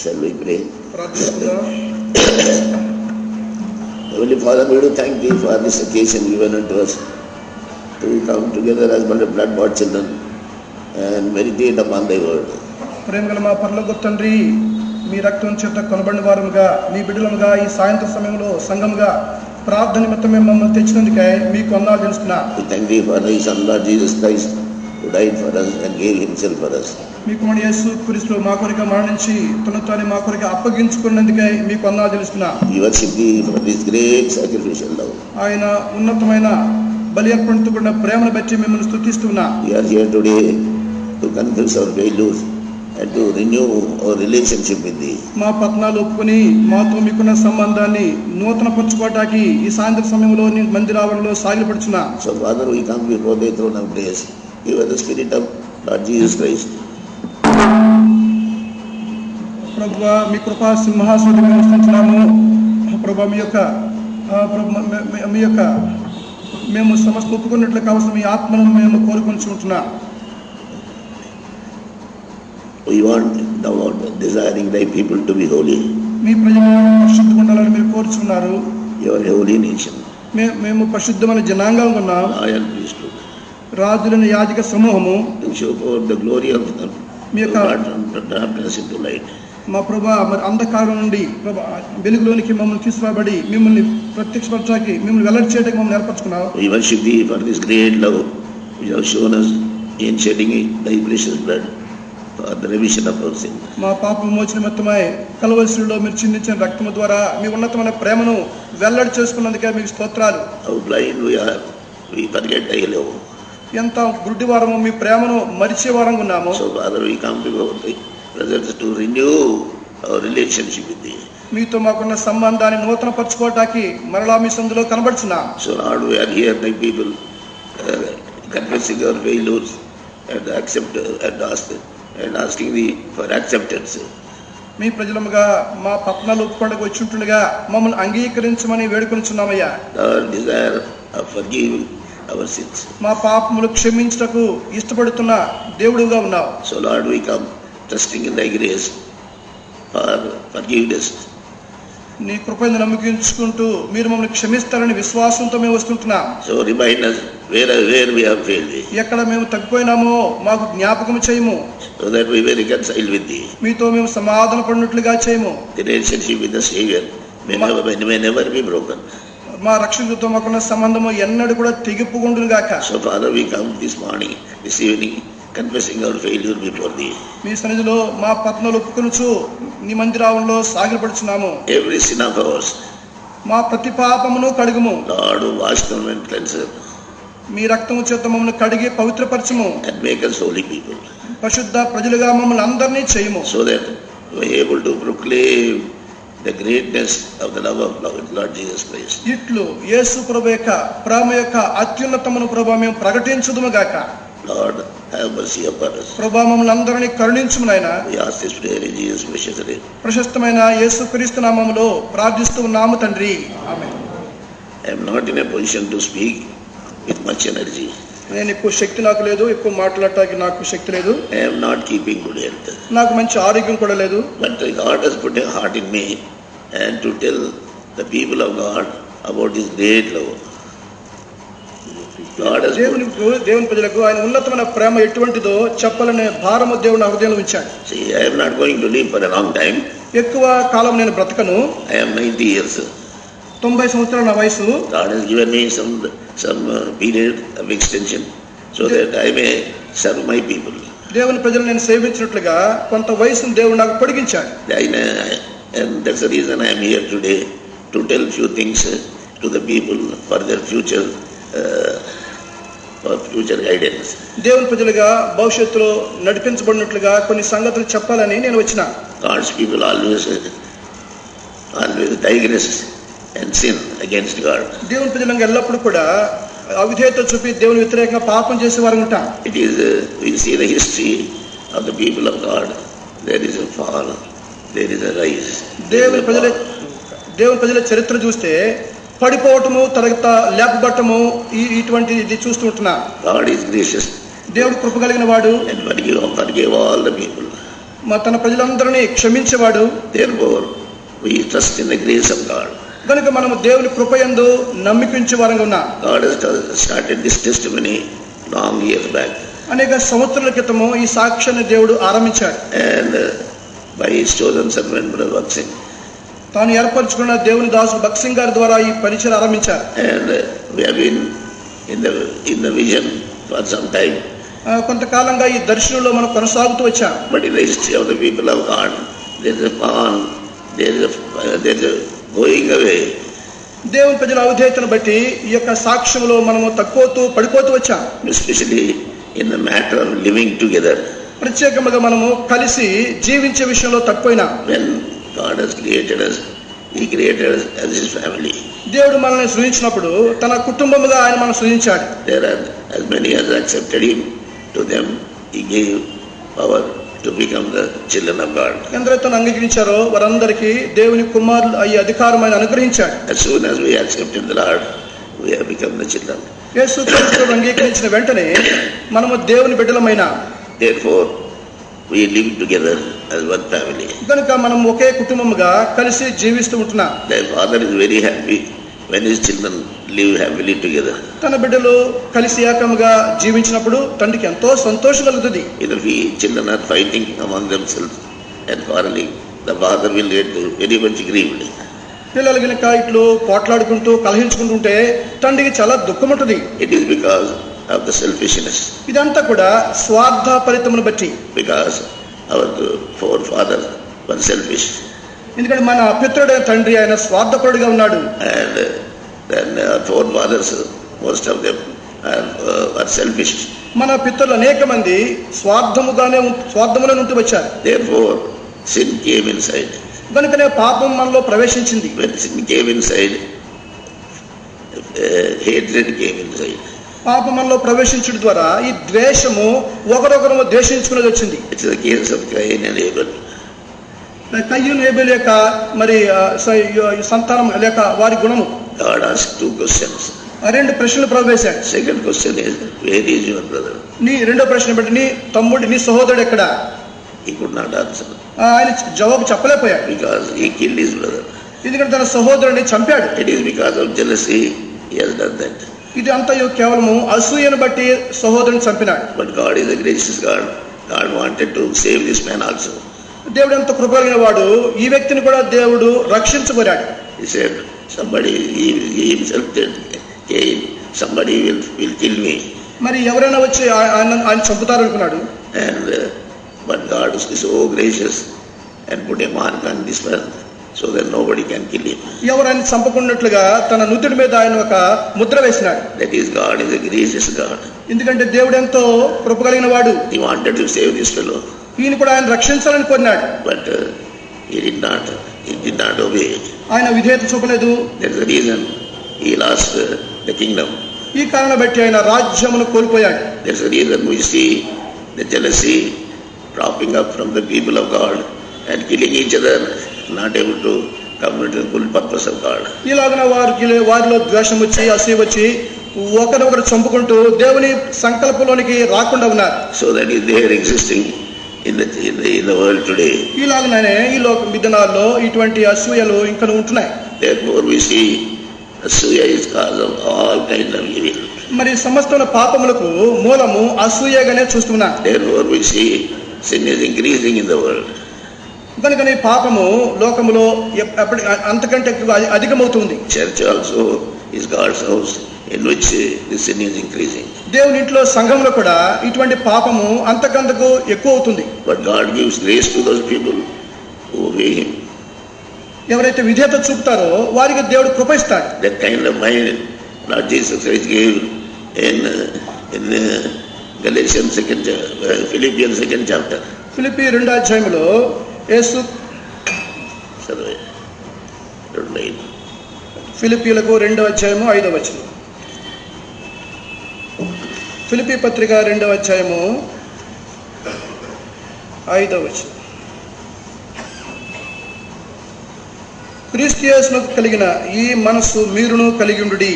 Shall we pray? Heavenly Father, we do thank Thee for this occasion given unto us to come together as blood-bought children and meditate upon Thy word. ప్రేమగల మా పరలోకపు తండ్రి, మీ రక్తం చేత కొనబడిన వారముగా మీ బిడ్డలముగా ఈ సాయంత్రం సమయంలో సంఘముగా ప్రార్థన నిమిత్తమే మమ్మల్ని తెచ్చినందుకే మీకు వందనాలు తెలుస్తున్నా. We thank Thee for Thy Son Lord Jesus Christ who died for us and gave Himself for us. మీ కుమారుడు యేసు క్రీస్తు మా కొరకు మరణించి తనను తాను మా కొరకు అప్పగించుకున్నందుకే మీకు వందనాలు తెలుస్తున్నా. We worship Thee for this great sacrificial love. ఆయన ఉన్నతమైన బలి అర్పణతో కూడిన ప్రేమను బట్టి మిమ్మల్ని స్తుతిస్తున్నా. We are here today to confess our failures and to renew our relationship with Thee. మా పతనాలు ఒప్పుకొని మాతో మీకున్న సంబంధాన్ని నూతన పరచుకోవటానికి ఈ సాయంత్రం సమయంలో మందిరావరణలో సాగిలపడుచున్నా. So Father, we come before Thy throne of grace. Give us the Spirit of Lord Jesus Christ. ప్రభువా, మీ కృపా సింహాసనం మేము వస్తున్నాము. ప్రభువా, మీ యొక్క మేము సమస్త ఒప్పుకున్నట్లు కావాల్సిన మీ ఆత్మను మేము కోరుకుంటున్నా. We want Thou art desiring Thy people to be holy. మీ ప్రజలు పరిశుద్ధంగా ఉండాలని మీరు కోరుచున్నారు. Your holy nation. మేము పరిశుద్ధమైన జనాంగంగా ఉన్నాం. Royal priesthood. రాజులైన యాజక సమూహము. To show forth the glory of మీ యొక్క darkness into light. మా ప్రభా, మరి అంధకారం నుండి వెలుగులోనికి మమ్మల్ని తీసుకురాబడి మిమ్మల్ని ప్రత్యక్షపరచడానికి మిమ్మల్ని వెల్లడి చేయడానికి మమ్మల్ని ఏర్పరచుకున్నావు. We worship Thee for this great love which Thou shown us in shedding Thy precious blood for the remission of our sin. మా పాప విమోచన నిమిత్తమై కలువరిలో మీరు చిందించిన రక్తము ద్వారా మీ ఉన్నతమైన ప్రేమను వెల్లడి చేసుకున్నందుకే మీకు స్తోత్రాలు. How blind we are, we forget Thy love. ఎంత గుడ్డివారము మీ ప్రేమను మరిచే వారంగా ఉన్నాము. So Father, we come before Thy presence to renew our relationship with Thee. మీతో మాకున్న సంబంధాన్ని నూతన పరచుకోవటానికి మరలా మీ సందులో కనబడుచున్నా. So Lord, we are here, Thy people, confessing our failures and asking Thee for acceptance. మీ ప్రజలముగా మా పత్నాలు ఒప్పుకోవడానికి వచ్చి ఉంటుండగా మమ్మల్ని అంగీకరించమని వేడుకొనిచున్నామయ్యా. Our desire of forgiving our sins. మా పాపములు క్షమించుటకు ఇష్టపడుతున్న దేవుడుగా ఉన్నావు. So Lord, we come trusting in Thy grace for forgiveness. నీ కృపను నమ్మకించుకుంటూ మీరు మమ్మల్ని క్షమిస్తారని విశ్వాసంతో మేము వస్తుంటున్నాం. So remind us where we have failed Thee. ఎక్కడ మేము తగ్గిపోయినామో మాకు జ్ఞాపకం చేయము. So that we may reconcile with Thee. మీతో మేము సమాధాన పడినట్లుగా చేయము. The relationship with the Savior may never be broken. మా రక్షకుడితో మాకున్న సంబంధము ఎన్నడూ కూడా తెగిపోకుండును గాక. So Father, we come this morning, this evening, confessing our failure before Thee. మీ సన్నిధిలో మా పత్నాలు ఒప్పుకొనుచు నీ మందిరావరణలో సాగిలపడుచున్నాము. Every sin of ours, మా ప్రతి పాపమును కడుగుము. Lord, wash them and cleanse them. మీ రక్తము చేత మమ్మల్ని కడిగి పవిత్రపరచము. And make us holy people. పరిశుద్ధ ప్రజలుగా మమ్మల్ని అందరినీ చేయము. So that we are able to proclaim the greatness of the love of Lord Jesus Christ. ఇట్లు యేసు ప్రభు యొక్క ప్రేమ యొక్క అత్యున్నతమును ప్రభు మేము ప్రకటించుదుము గాక. Lord, have mercy upon us. ప్రభు మమ్మల్ని అందరినీ కరుణించుము నాయనా. We ask this prayer in Jesus' precious name. ప్రశస్తమైన యేసు క్రీస్తు నామములో ప్రార్థిస్తూ ఉన్నాము తండ్రి. ఆమేన్. I am not in a position to speak with much energy. నేను ఎక్కువ శక్తి నాకు లేదు, ఎక్కువ మాట్లాడటానికి నాకు శక్తి లేదు. I am not keeping good health. నాకు మంచి ఆరోగ్యం కూడా లేదు. But God has put a heart in me and to tell the people of God about His great love. దేవుని ప్రజలకు ఆయన ఉన్నతమైన ప్రేమ ఎటువంటిదో చెప్పాలనే భారము దేవుని హృదయంలో ఉంచాడు. See, I am not going to live for a long time. ఎక్కువ కాలం నేను బ్రతకను. I am 90 years. 90 సంవత్సరాల నా వయసు. God has given me some period of extension so that I may serve my people. దేవుని ప్రజలు నేను సేవించినట్లుగా కొంత వయసును దేవుడు నాకు పొడిగించాడు. And that's the reason I am here today to tell few things to the people for their future guidance. దేవుని ప్రజలుగా భవిష్యత్తులో నడిపించబడినట్లుగా కొన్ని సంగతులు చెప్పాలని నేను వచ్చిన. God's people always digress and sin against God. దేవుని ప్రజలంగా ఎల్లప్పుడూ కూడా అవిధేయత చూపి దేవుని వ్యతిరేకంగా పాపం చేసే వారు ఉంటాం. It is we see the history of the people of God. There is a fall, there is a rise. దేవుని ప్రజల చరిత్ర చూస్తే పడిపోవటము తర్వాత లేపబట్టము ఇటువంటి ఇది చూస్తూ ఉంటున్నా. God is gracious. దేవుడు కృప కలిగిన వాడు. And forgive all the people. తన ప్రజలందరినీ క్షమించేవాడు. Therefore, we trust in the grace of God. కనుక మనము దేవుని కృపయందు నమ్మికించే వారంగా ఉన్నాం. God has started this testimony long years back. అనేక సంవత్సరాల క్రితము ఈ సాక్ష్యాన్ని దేవుడు ఆరంభించాడు. And by his chosen servant, Brother Bhaksing. తాను ఏర్పరచుకున్న దేవుని దాసుడు భక్సింగ్ గారి ద్వారా ఈ పరిచయం ఆరంభించారు. And we have been in the vision for some time. కొంతకాలంగా ఈ దర్శనంలో మనం కొనసాగుతూ వచ్చాం. But in the history of the people of God, there is a fall, there is a going away. దేవుని ప్రజల అవిధేయతను బట్టి ఈ యొక్క సాక్ష్యంలో మనము తక్కువతూ పడిపోతూ వచ్చాం. Especially in the matter of living together. ప్రత్యేకంగా మనము కలిసి జీవించే విషయంలో తక్కువైనా. When God has created us, He created us as His family. దేవుడు మనల్ని సృజించినప్పుడు తన కుటుంబముగా ఆయన మనల్ని సృజించాడు. There are as many as accepted Him, to them He gave power to become the children of God. ఎందరైతే అంగీకరించారో వారందరికీ దేవుని కుమారులు అయ్యే అధికారం ఆయన అనుగ్రహించాడు. As soon as we accepted the Lord, we have become the children. యేసు క్రీస్తును అంగీకరించిన వెంటనే మనము దేవుని బిడ్డలమైన. Therefore, we live together as one family. కనుక మనం ఒకే కుటుంబముగా కలిసి జీవిస్తూ ఉంటున్నాం. The father is very happy when his children live happily together. తన బిడ్డలు కలిసి ఏకముగా జీవించినప్పుడు తండ్రికి ఎంతో సంతోషం కలుగుతుంది. If the children are fighting among themselves and quarreling, the father will get very much grieved. పిల్లలు కనుక ఇట్లు పోట్లాడుకుంటూ కలహించుకుంటుంటే తండ్రికి చాలా దుఃఖం ఉంటుంది. It is because of the selfishness. ఇదంతా కూడా స్వార్థపరితమును బట్టి. Because our forefathers were selfish. ఎందుకంటే మన పితరుడైన తండ్రి ఆయన స్వార్థపరుడుగా ఉన్నాడు. And then our forefathers, most of them are selfish. మన పితరులు అనేక మంది స్వార్థములో ఉంటూ వచ్చారు. Therefore, sin came inside. కనుకనే పాపం మనలో ప్రవేశించింది. When sin came inside, hatred came inside. పాపం మనలో ప్రవేశించడం ద్వారా ఈ ద్వేషము ఒకరొకరు ద్వేషించుకునేది వచ్చింది. It's the case of Cain and Abel. కయ్యూను హేబెలు యొక్క మరి సంతానం లేక వారి గుణము. God asked two questions. రెండు ప్రశ్నలు ప్రవేశాడు. Second question is, where is your brother? నీ రెండో ప్రశ్న బట్టి నీ తమ్ముడు నీ సహోదరుడు ఎక్కడ? He could not answer. ఆయన జవాబు చెప్పలేకపోయాడు. Because he killed his brother. ఎందుకంటే తన సహోదరుడిని చంపాడు. It is because of jealousy he has done that. ఇది అంతయు కేవలము అసూయను బట్టి సహోదరుని చంపినాడు. But God is a gracious God. God wanted to save this man also. దేవుడు ఎంత కృపగలిగిన వాడు, ఈ వ్యక్తిని కూడా దేవుడు రక్షించబోయాడు. He said, somebody he himself did Cain, somebody will kill me. మరి ఎవరైనా వచ్చి ఆయన చంపుతారు అనుకున్నాడు. And but God is so gracious and put a mark on this man so that nobody can kill him. ఎవరైనా చంపకున్నట్లుగా తన నుదుటి మీద ఆయన ఒక ముద్ర వేసినాడు. That is, God is a gracious God. ఎందుకంటే దేవుడు ఎంతో కృపగలిగిన వాడు. He wanted to save this fellow. ఈయన కూడా ఆయన రక్షించాలని కోరినాడు. But he did not obey. ఆయన విధేయత చూపలేదు. That is the reason he lost the kingdom. ఈ కారణం బట్టి ఆయన రాజ్యమును కోల్పోయాడు. That is the reason we see the jealousy dropping up from the people of God and killing each other, not able to come into the full purpose of God. ఇలాగన వారిలో ద్వేషం వచ్చి అసూయ వచ్చి ఒకరినొకరు చంపుకుంటూ దేవుని సంకల్పంలోనికి రాకుండా ఉన్నారు. So that is there existing in the world today. ఇలాగనే ఈ లోక విధానాల్లో ఇటువంటి అసూయలు ఇంకా ఉంటున్నాయి. Therefore we see అసూయ is cause of all kind of evil. మరి సమస్తమైన పాపములకు మూలము అసూయగానే చూస్తున్నా. Therefore we see sin is increasing in the world. కనుకనే పాపము లోకములో అంతకంటే అధికమవుతుంది. Church also is God's house in which the sin is increasing. దేవుని ఇంట్లో సంఘంలో కూడా ఇటువంటి పాపము అంతకంతకు ఎక్కువ అవుతుంది. But God gives grace to those people who obey Him. ఎవరైతే విధేయత చూపుతారో వారికి దేవుడు కృప ఇస్తాడు. That kind of mind Lord Jesus Christ gave in Galatians Philippians 2nd chapter. Philippi 2వ అధ్యాయంలో యేసు ఫిలిప్పీలకు 2వ అధ్యాయము 5వ వచనం. ఫిలిప్పీ పత్రిక 2వ అధ్యాయము 5వ వచనం. క్రీస్తు యేసునకు కలిగిన ఈ మనస్సు మీరును కలిగి ఉండుడి.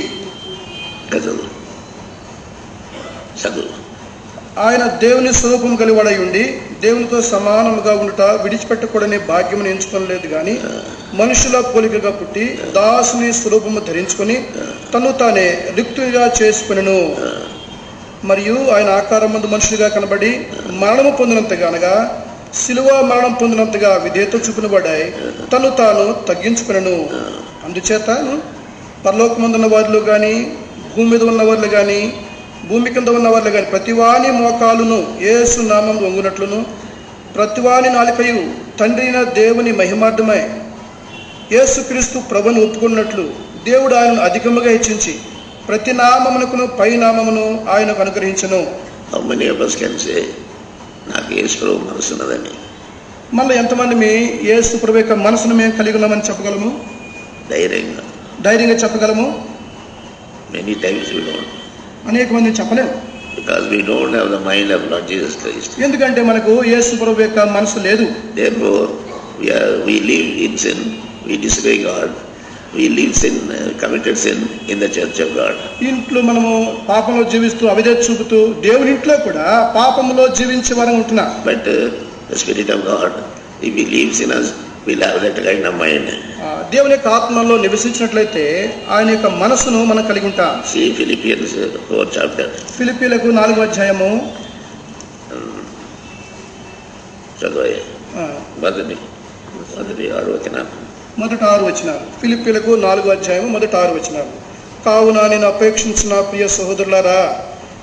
ఆయన దేవుని స్వరూపం కలివాడై ఉండి దేవునితో సమానముగా ఉండుట విడిచిపెట్టకూడని భాగ్యమును ఎంచుకోలేదు గాని మనుషుల పోలికగా పుట్టి దాసుని స్వరూపము ధరించుకొని తను తానే రిక్తునిగా చేసుకొనెను. మరియు ఆయన ఆకారమందు మనుషులుగా కనబడి మరణము పొందినంతగా అనగా శిలువ మరణం పొందినంతగా విధేయత చూపినబడాయి తను తాను తగ్గించుకొనెను. అందుచేత పరలోకమందున్న వారిలో కానీ భూమి మీద ఉన్న వారిలో కానీ భూమి కింద ఉన్న వాళ్ళు కానీ ప్రతివాని మోకాలును యేసు నామం వంగునట్లును ప్రతివాని నాలుకయు తండ్రి అయిన దేవుని మహిమార్థమై యేసుక్రీస్తు ప్రభువును ఒప్పుకున్నట్లు దేవుడు ఆయనను అధికముగా హెచ్చించి ప్రతి నామమునకును పై నామమును ఆయనకు అనుగ్రహించను. How many of us can say, నాకు యేసు ప్రభు మనసు ఉన్నదని? మళ్ళీ ఎంతమంది మీ యేసు ప్రభు యొక్క మనసును మేము కలిగి ఉన్నామని చెప్పగలము? ధైర్యంగా చెప్పగలము? Many times we don't. అనేక మందిని చెప్పలేము. Because we don't have the mind of Lord Jesus Christ. ఎందుకంటే మనకు యేసు ప్రభు యొక్క మనసు లేదు. Therefore we live in sin, we disobey God, we live sin, committed sin in the church of God. ఇంట్లో మనము పాపంలో జీవిస్తూ అవిధేయత చూపుతూ దేవుని ఇంట్లో కూడా పాపంలో జీవించే వారం ఉంటున్నాం. But the Spirit of God, if He lives in us, we'll have that kind of mind. దేవుని యొక్క ఆత్మలో నివసించినట్లయితే ఆయన యొక్క మనసును మనం కలిగి ఉంటాం. See Philippians 4 chapter. ఫిలిప్పీలకు 4వ అధ్యాయము చదవే మొదటి 6 వచనాలు. మొదటి 6 వచనాలు. ఫిలిప్పీలకు 4వ అధ్యాయము మొదటి 6 వచనాలు. కావున నేను అపేక్షించిన ప్రియ సహోదరులారా,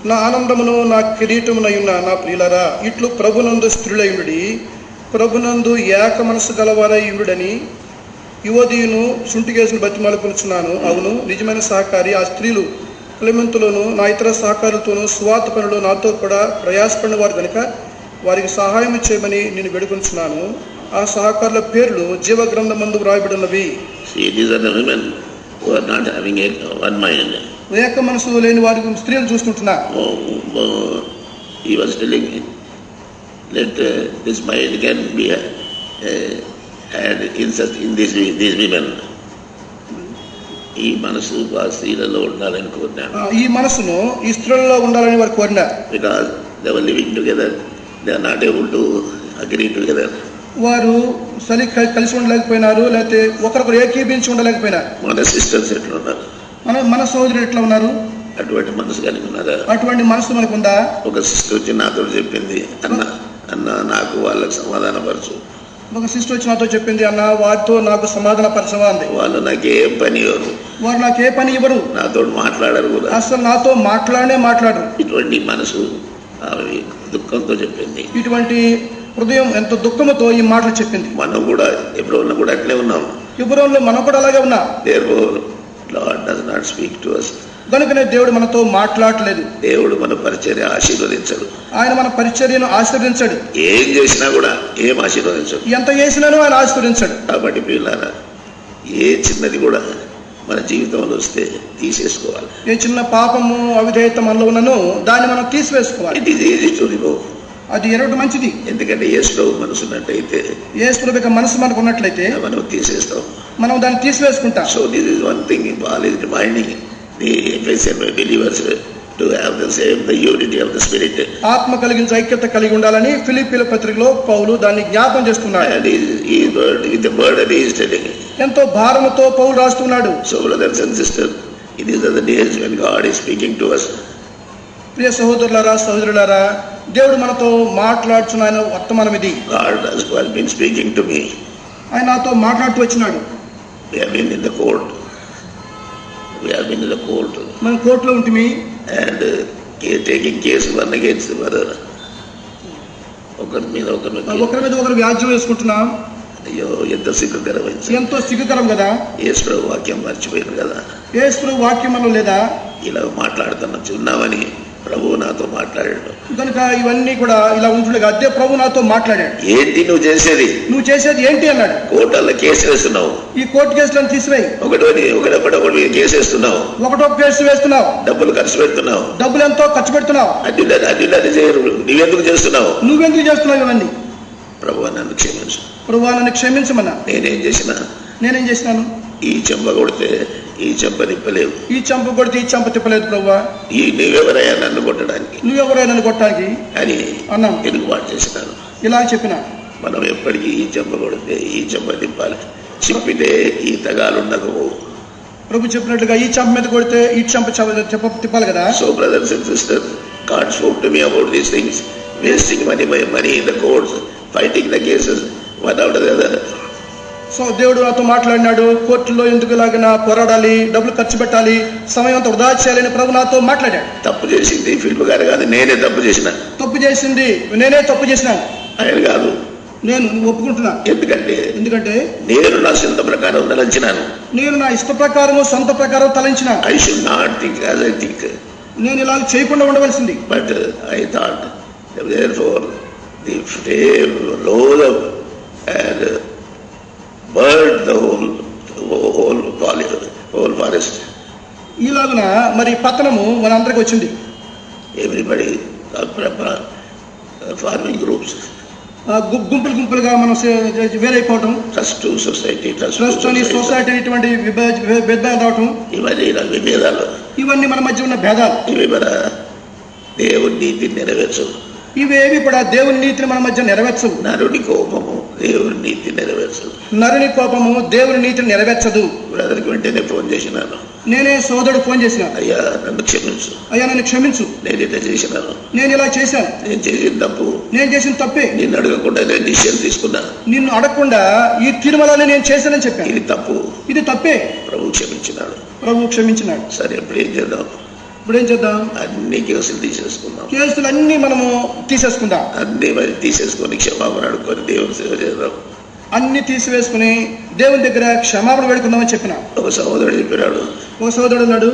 నా ఆనందమును నా కిరీటమునయున్న నా ప్రియులారా, ఇట్లు ప్రభునందు స్థిరులయుండుడి, ప్రభునందు ఏక మనసు గలవారై ఉండుడని యువదీయును శుంఠికేసును బతిమాలుకొనుచున్నాను. అవును, నిజమైన సహకారి ఆ స్త్రీలు క్లెమెంతులోను నా ఇతర సహకారులతోనూ స్వార్థ పనులు నాతో కూడా ప్రయాసపడిన వారు కనుక వారికి సహాయం చేయమని నేను వేడుకొనుచున్నాను. ఆ సహకారుల పేర్లు జీవ గ్రంథమందు వ్రాయబడినవి. ఏక మనసు లేని వారి స్త్రీలు చూసుకుంటున్నా. Let this mind can be had in these women. ఈ మనసు ఆ స్త్రీలలో ఉండాలని కోరినాను. ఈ మనసును ఈ స్త్రీలలో ఉండాలని వారు కోరినారు. Because they were living together, they are not able to agree together. వారు కలిసి ఉండలేకపోయినారు, లేకపోతే ఒకరొకరు ఏకీభించి ఉండలేకపోయినారు. మన సిస్టర్స్ ఎట్లా ఉన్నారు? మన సోదరులు ఎట్లా ఉన్నారు? అటువంటి మనసు కలిగి ఉన్నారా? అటువంటి మనసు మనకు ఉందా? ఒక సిస్టర్ వచ్చి నాతో చెప్పింది, అన్న నాకు వాళ్ళకి సమాధానపరచు. ఒక సిస్టర్ వచ్చి నాతో చెప్పింది, అన్న వారితో నాకు సమాధానపరచవా అంది. వాళ్ళు నాకేం పని ఇవ్వరు, వారు నాకు ఏ పని ఇవ్వరు, నాతో మాట్లాడరు కూడా, అసలు నాతో మాట్లాడరు. ఇటువంటి మనసు దుఃఖంతో చెప్పింది. ఇటువంటి హృదయం ఎంత దుఃఖంతో ఈ మాటలు చెప్పింది. మనం కూడా ఎప్పుడు ఉన్నా కూడా అట్లే ఉన్నాం. ఇబ్రోన్లో మనం కూడా అలాగే ఉన్నాం. Therefore Lord does not speak to us. కనుకనే దేవుడు మనతో మాట్లాడలేదు. దేవుడు మన పరిచర్య ఆశీర్వదించడు. ఆయన మన పరిచర్యను ఆశీర్వదించడు. ఏం చేసినా కూడా ఏం ఆశీర్వదించడు. ఎంత చేసినానో ఆయన ఆశీర్వదించడు. కాబట్టి పిల్లలారా, ఏ చిన్నది కూడా మన జీవితంలో వస్తే తీసేసుకోవాలి. ఏ చిన్న పాపము అవిధేయత మనలో ఉన్నను దాన్ని మనం తీసివేసుకోవాలి. It is easy to remove. అది ఎరడు మంచిది. ఎందుకంటే యేసు ప్రభు మనసు ఉన్నట్టయితే, యేసు ప్రభు యొక్క మనసు మనకు ఉన్నట్లయితే మనం తీసేస్తాం, మనం దాన్ని తీసివేసుకుంటాం. So this is one thing Paul is reminding the Ephesian believers to have the unity of the Spirit. ఆత్మ కలిగించే ఐక్యత కలిగి ఉండాలని ఫిలిప్పీల పత్రికలో పౌలు దాన్ని జ్ఞాపకం చేస్తున్నాడు. And with the burden he is telling. ఎంతో భారముతో పౌలు రాస్తున్నాడు. So brothers and sisters, it is the days when God is speaking to us. ప్రియ సహోదరులారా, సహోదరులారా, దేవుడు మనతో మాట్లాడుచున్న ఆయన వర్తమానం ఇది. God has been speaking to me. ఆయన నాతో మాట్లాడుతూ వచ్చినాడు. We have been in the court. మనం కోర్టులో ఉంటుంది. And taking case one against the other. ఒకరి మీద ఒకరు వ్యాజ్యం వేసుకుంటున్నాం. అయ్యో, ఎంత సిగ్గుకరమైంది. ఎంతో సిగ్గుకరం కదా. యేసు ప్రభు వాక్యం మర్చిపోయారు కదా. యేసు ప్రభు వాక్యం మనలో లేదా? ఇలా ఉన్నామని ప్రభు నాతో మాట్లాడాడు. కనుక ఇవన్నీ కూడా ఇలా ఉంటుండగా అదే ప్రభు నాతో మాట్లాడాడు. ఏంటి నువ్వు చేసేది ఏంటి అన్నాడు. కోర్టులో కేసు వేస్తున్నావు. ఈ కోర్టు కేసులను తీసివేయి. ఒకటి కేసు వేస్తున్నావు. ఒకటో కేసు వేస్తున్నావు. డబ్బులు ఖర్చు పెడుతున్నావు. డబ్బులు ఎంతో ఖర్చు పెడుతున్నావు. అడ్డులని చేయరు. నువ్వెందుకు చేస్తున్నావు ఇవన్నీ? ప్రభు నన్ను క్షమించమన్నా. నేనేం చేసినాను? ఈ చెంప కొడితే ఈ చెంప తిప్పలేవు, ఈ చెంప కొడితే ఈ చెంప తిప్పలేదు ప్రభువా, ఈ నువ్వెవరయ్యా నన్ను కొట్టడానికి, నువ్వెవరైనా నన్ను కొట్టడానికి అని అన్నాను. తిరుగుబాటు చేసినాను. ఇలా చెప్పిన మనం ఎప్పటికీ ఈ చెంప కొడితే ఈ చెంప తిప్పాలి, చిప్పితే ఈ తగాలు ఉండకపోవు. ప్రభు చెప్పినట్లుగా ఈ చెంప మీద కొడితే ఈ చెంప తిప్పాలి కదా. So brothers and sisters, God spoke to me about these things, wasting money in the courts, fighting the cases one after the other. So దేవుడు నాతో మాట్లాడినాడు, కోర్టులో ఎందుకు ఇలాగైనా పోరాడాలి, డబ్బులు ఖర్చు పెట్టాలి, సమయం అంతా వృధా చేయాలని ప్రభు నాతో మాట్లాడాడు. తప్పు చేసింది ఫిలిప్ గారు కాదు, నేనే తప్పు చేసిన. తప్పు చేసింది నేనే తప్పు చేసినాను, ఆయన కాదు. నేను ఒప్పుకుంటున్నా. ఎందుకంటే నేను నా సొంత ప్రకారం తలంచినాను, నేను నా ఇష్ట ప్రకారము సొంత ప్రకారం తలంచిన. I should not think as I think, నేను ఇలా చేయకుండా ఉండవలసింది. But I thought therefore the flame rose up and burned the whole forest. ఈలాగున మరి పతనము మన అందరికి వచ్చింది. Everybody, farming groups, గుంపులుగా మనం వేరైపోవటం, ట్రస్ట్ సొసైటీ, సొసైటీ ఇటువంటి భేదాలు రావటం, ఇవన్నీ మన మధ్య ఉన్న భేదాలు. ఇవి మన దేవుని నీతిని నెరవేర్చవు. ఇవేవి కూడా దేవుని నీతిని మన మధ్య నెరవేర్చవు. నరుని కోపము దేవుని నీతి నెరవేర్చదు. నరుని కోపము దేవుని నీతిని నెరవేర్చదు. బ్రదర్కి వెంటనే ఫోన్ చేసినాను, నేనే సోదరుడు ఫోన్ చేసిన, అయ్యా నన్ను క్షమించు, అయ్యా నన్ను క్షమించు, నేను ఇట్లా చేసినాను, నేను ఇలా చేశాను, నేను చేసిన తప్పు, నేను చేసిన తప్పే, నిన్ను అడగకుండా నేను డిసిషన్ తీసుకున్నా, నిన్ను అడగకుండా ఈ తీర్మానాన్ని నేను చేశానని చెప్పాను. ఇది తప్పు, ఇది తప్పే. ప్రభు క్షమించినాడు, ప్రభు క్షమించినాడు. సరే ఇప్పుడు ఏం చేద్దాం? ఇప్పుడు ఏం చేద్దాం? అన్ని కేసులు తీసేసుకుందాం, కేసులు అన్ని మనము తీసేసుకుందాం, అన్ని మరి తీసేసుకొని క్షమాపణ అడుక్కొని దేవుని సేవ చేద్దాం, అన్ని తీసివేసుకుని దేవుని దగ్గర క్షమాపణ వేడుకుందామని చెప్పిన. ఒక సహోదరుడు చెప్పినాడు, ఒక సోదరుడు అన్నాడు,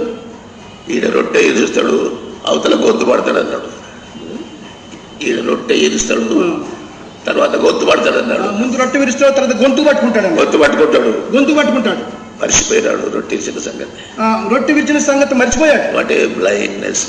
ఈయన రొట్టె ఎదురుస్తాడు అవతల గొంతు పడతాడు అన్నాడు. ఈయన రొట్టె ఎదురుస్తాడు తర్వాత గొంతు పడతాడు అన్నాడు. ముందు రొట్టె విరుస్తాడు, తర్వాత గొంతు పట్టుకుంటాడు. గొంతు పట్టుకుంటాడు. మర్చిపోయాడు రొట్టె ఇచ్చిన సంగతి, రొట్టె విరిచిన సంగతి మర్చిపోయాడు. వాట్ ఏ బ్లైండ్నెస్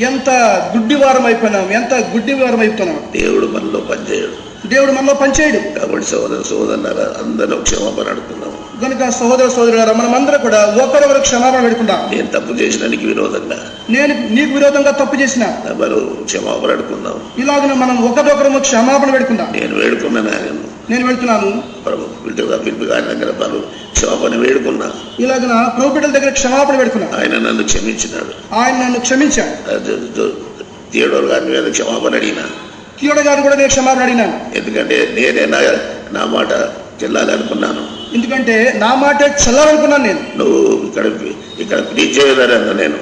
ఎంత గుడ్డివారం అయిపోయినాం, ఎంత గుడ్డివారం అయిపోయినాం. దేవుడు మనలో పనిచేయడు, దేవుడు మనలో పనిచేయడు. కాబట్టి సోదరులారా అందరూ క్షమాపణ అడుగుతున్నాము. కనుక సోదరులారా మనమందరం కూడా ఒకరొకరు క్షమాపణ పెడుకుందాం. నేను తప్పు చేసినానికి విరోధంగా, నేను నీకు విరోధంగా తప్పు చేసిన మనం క్షమాపణ అడుగుకుందాం. ఇలాగ మనం ఒకరొకరు క్షమాపణ పెడుకుందాం. నేను వేడుకున్నాను, నేను వెళ్తున్నాను పిలుపు గారి దగ్గర క్షమాపణ వేడుకున్నా, ఇలాగ ప్రభు బిడ్డల దగ్గర క్షమాపణ పెడుకున్నా. ఆయన నన్ను క్షమించినాడు, ఆయన నన్ను క్షమించాడు. థియోడోర్ గారి మీద క్షమాపణ అడిగినా, థియోడోర్ గారు కూడా నేను క్షమాపణ అడిగినాను. ఎందుకంటే నేనే నా మాట చెల్లాలనుకున్నాను, ఎందుకంటే నా మాట చెల్లాలనుకున్నాను. నేను నువ్వు ఇక్కడ ప్రీచ్ చేయొద్దన్నా, నేను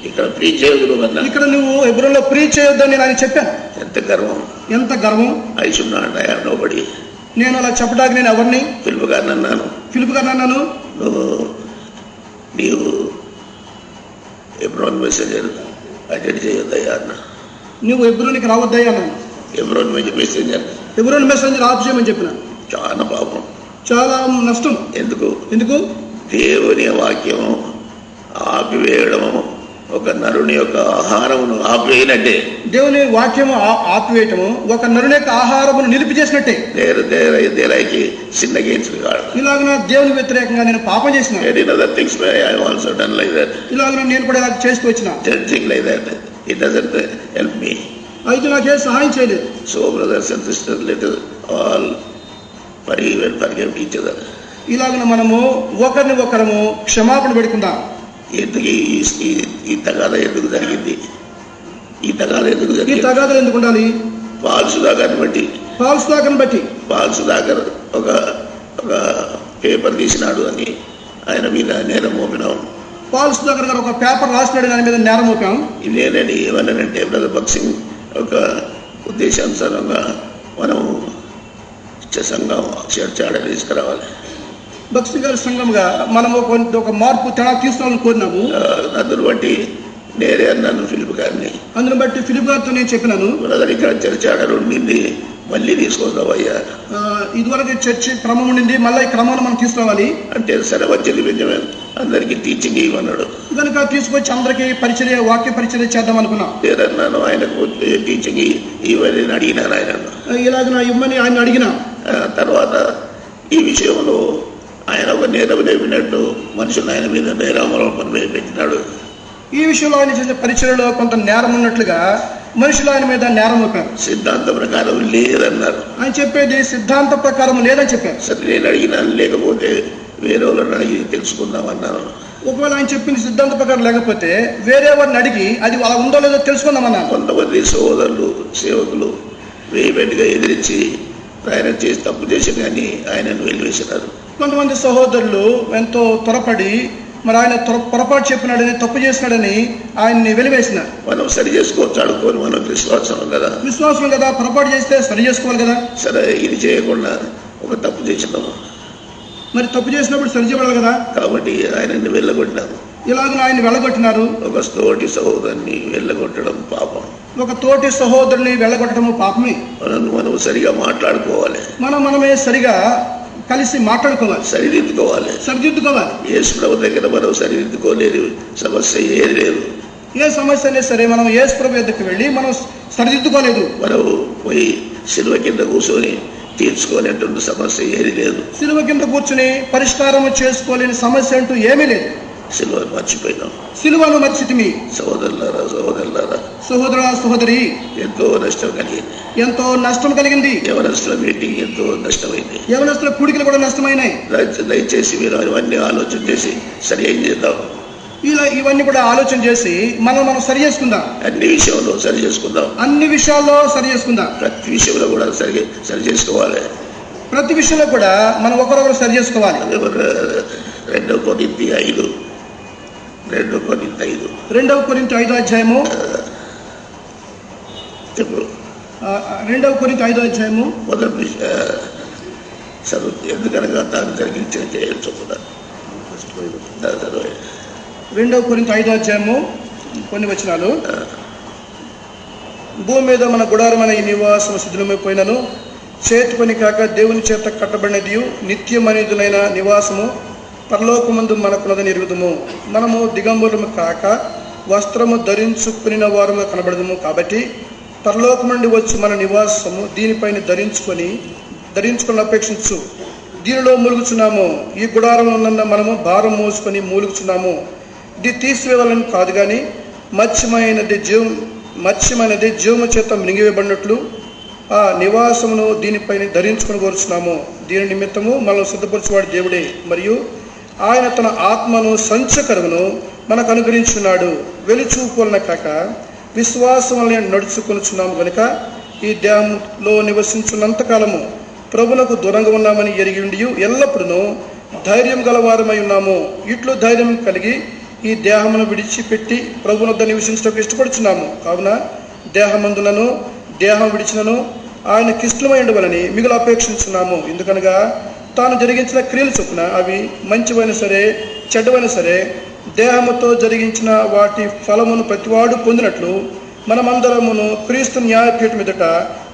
ఇక్కడ ప్రీచ్ చేయొద్దు అన్నా, ఇక్కడ నువ్వు హెబ్రోన్లో ప్రీచ్ చేయొద్దని నేను ఆయన చెప్పాను. ఎంత గర్వం! I should not I have nobody. నేను అలా చెప్పడానికి నేను ఎవరిని? ఫిలిప్ గారిని అన్నాను, నీవు హెబ్రోన్ మెసేంజర్ అటెండ్ చేయొద్దయ్యా అన్న. నువ్వు హెబ్రోన్కి రావద్దయ్యా అన్నాను. హెబ్రోన్ మెసేంజర్ ఆఫ్ చేయమని చెప్పిన. చాలా పాపం, చాలా నష్టం. ఎందుకు? దేవుని వాక్యం ఆపివేయడము ఒక నరుని యొక్క ఆహారమును ఆపివేయనట్టే. దేవుని వాక్యము ఆపివేయటము ఒక నరుని యొక్క ఆహారమును నిలిపి చేసినట్టే. ఇలాగ దేవుని వ్యతిరేకంగా నేను పాపం చేసిన. ఇలాగ నేను కూడా ఇలా చేస్తూ వచ్చిన. అయితే నాకేం సహాయం చేయలేదు. So brothers and sisters, let us all forgive and forgive each other. ఇలాగ మనము ఒకరిని ఒకరము క్షమాపణ పెడుకుందాం. ఎందుకు ఈ తగాద ఎందుకు జరిగింది? ఈ తగాద ఎందుకు ఉండాలి? పాల్ సుధాకర్ని బట్టి పాల్ సుధాకర్ ఒక పేపర్ తీసినాడు అని ఆయన మీద నేరం మోపినాం. పాల్ సుధాకర్ గారు ఒక పేపర్ రాసినాడు, దాని మీద నేరం మోపాం. ఇదేనండి ఏమన్నానంటే, బ్రదర్ భక్సింగ్ ఒక ఉద్దేశానుసారంగా మనం సంఘం చేర్చాడని తీసుకురావాలి. భక్తి గారి సంఘంగా మనం ఒక మార్పు తేడా తీసుకోవాలని కోరినాము. అందును బట్టి నేనే అన్నాను ఫిలిప్ గారిని. అందును బట్టి ఫిలిప్ గారితో నేను చెప్పినాను, బ్రదర్ ఇక్కడ చర్చ్ ఆర్డర్ ఉండింది, మళ్ళీ తీసుకొస్తావయ్యా. ఇదివరకు చర్చి క్రమం ఉండింది, మళ్ళీ ఈ క్రమాన్ని మనం తీసుకురావాలి అంటే, సరే వచ్చేది నిజమే, అందరికి టీచింగ్ ఇవ్వన్నాడు. కనుక తీసుకొచ్చి అందరికి పరిచర్య, వాక్య పరిచర్య చేద్దాం అనుకున్నా. లేదన్నాను, ఆయనకు టీచింగ్ ఇవ్వని అడిగినాను. ఆయన ఇలాగ ఇవ్వమని ఆయన అడిగిన తర్వాత ఈ విషయంలో ఆయన ఒక నేరం లేపినట్టు మనుషులు ఆయన మీద నేరామరోపణ పెట్టినాడు. ఈ విషయంలో ఆయన చేసే పరిచయలో కొంత నేరం ఉన్నట్లుగా మనుషులు ఆయన మీద నేరం మోపారు. సిద్ధాంత ప్రకారం లేదన్నారు. ఆయన చెప్పేది సిద్ధాంత ప్రకారం లేదని చెప్పారు. సరే నేను అడిగినా, లేకపోతే వేరే వాళ్ళని అడిగి తెలుసుకుందామన్నాను. ఒకవేళ ఆయన చెప్పింది సిద్ధాంత ప్రకారం లేకపోతే వేరే వారిని అడిగి అది అలా ఉందో లేదో తెలుసుకుందామన్నాను. కొంతమంది సహోదరులు సేవకులు వేయబెట్టిగా ఎదిరించి ప్రయాణం చేసి తప్పు చేసి కానీ ఆయనను వెలివేసినారు. కొంతమంది సహోదరులు ఎంతో త్వరపడి మరి ఆయన పొరపాటు చెప్పినాడని, తప్పు చేసినాడని ఆయన్ని వెలివేసినారు. మనం సరి చేసుకోవచ్చు, అడుక్కొని మనకు విశ్వాసం కదా. విశ్వాసం కదా, పొరపాటు చేస్తే సరి చేసుకోవాలి కదా. సరే ఇది చేయకుండా ఒక తప్పు చేసినాము, మరి తప్పు చేసినప్పుడు సరి చేయబడాలి కదా. కాబట్టి ఆయనని వెళ్ళగొట్టినాము. ఇలాగ ఆయన వెళ్ళగొట్టినారు. ఒక తోటి సహోదరుని వెళ్ళగొట్టడం పాపం. ఒక తోటి సహోదరుని వెళ్ళగొట్టడము పాపమే. మనం సరిగా మాట్లాడుకోవాలి, మనమే సరిగా కలిసి మాట్లాడుకోవాలి, సరిదిద్దుకోవాలి. యేసు ప్రభు దగ్గర మనం సరిదిద్దుకోలేదు సమస్య ఏది లేదు. ఏ సమస్య అయినా సరే మనం యేసు ప్రభు దగ్గరికి వెళ్ళి మనం సరిదిద్దుకోలేదు. మనం పోయి సిలువ కింద కూర్చొని తీర్చుకోలేటువంటి సమస్య ఏది లేదు. సిలువ కింద కూర్చుని పరిష్కారం చేసుకోలేని సమస్య అంటూ ఏమీ లేదు. సిలువను మర్చిపోయినాం, సిలువను మర్చితిమి. సహోదరులారా సహోదరుడా సహోదరి, ఎంతో నష్టం కలిగింది. యవనస్తుల మీటింగ్ ఎంతో నష్టమైంది. యవనస్తుల కూడికలు కూడా నష్టమైనాయి. దయచేసి మీరు అవన్నీ ఆలోచన చేసి సరి ఏం చేద్దాం. ఇవన్నీ కూడా ఆలోచన చేసి మనం సరి చేసుకుందాం. అన్ని విషయంలో సరి చేసుకుందాం. అన్ని విషయాల్లో సరి చేసుకుందాం. ప్రతి విషయంలో కూడా సరి చేసుకోవాలి. ప్రతి విషయంలో కూడా మనం ఒకరొకరు సరి చేసుకోవాలి. 2 కొరింథీ 5 2 కొరింథీ 5 అధ్యాయము. 2 కొరింథీ 5 అధ్యాయము మొదటి ఎందుకనగా తాను జరిగించిన చేయాలి చొప్పున. 2 కొరింథీ 5 అధ్యాయము కొన్ని వచనాలు. భూమి మీద మన గుడారమైన ఈ నివాసం శిథిలమైపోయినను చేతి పని కాక దేవుని చేత కట్టబడినది నిత్యమనేదునైన నివాసము పరలోకమందు మనకున్నదని ఎరుగుదుము. మనము దిగంబరము కాక వస్త్రము ధరించుకుని వారము కనబడదుము. కాబట్టి పరలోకం నుండి వచ్చి మన నివాసము దీనిపైన ధరించుకుని అపేక్షించు దీనిలో మూలుగుచున్నాము. ఈ గుడారంలో ఉన్న మనము భారం మోసుకొని మూలుగుచున్నాము. ఇది తీసివేయాలని కాదు కానీ మత్స్యమైనది జీవము చేత మింగివేయబడినట్లు ఆ నివాసమును దీనిపైన ధరించుకొని కోరుచున్నాము. దీని నిమిత్తము మనల్ని సిద్ధపరచువాడు దేవుడే, మరియు ఆయన తన ఆత్మను సంచకరమును మనకు అనుగ్రహించున్నాడు. వెలుచూపు వలన కాక విశ్వాసం వలన నడుచుకొనుచున్నాము కనుక ఈ దేహంలో నివసించున్నంతకాలము ప్రభునకు దూరంగా ఉన్నామని ఎరిగి ఉండి ఎల్లప్పుడూ ధైర్యం గలవారమై ఉన్నాము. ఇట్లు ధైర్యం కలిగి ఈ దేహమును విడిచిపెట్టి ప్రభునొద్ద నివసించడానికి ఇష్టపడుచున్నాము. కావున దేహమందునను దేహం విడిచినను ఆయన కిష్టమై ఉండవలని మిగులు అపేక్షించున్నాము. ఎందుకనగా తాను జరిగించిన క్రియలు చొప్పున అవి మంచివైన సరే చెడ్డవైన సరే దేహముతో జరిగించిన వాటి ఫలమును ప్రతివాడు పొందినట్లు మనమందరమును క్రీస్తు న్యాయపీఠం ఎదుట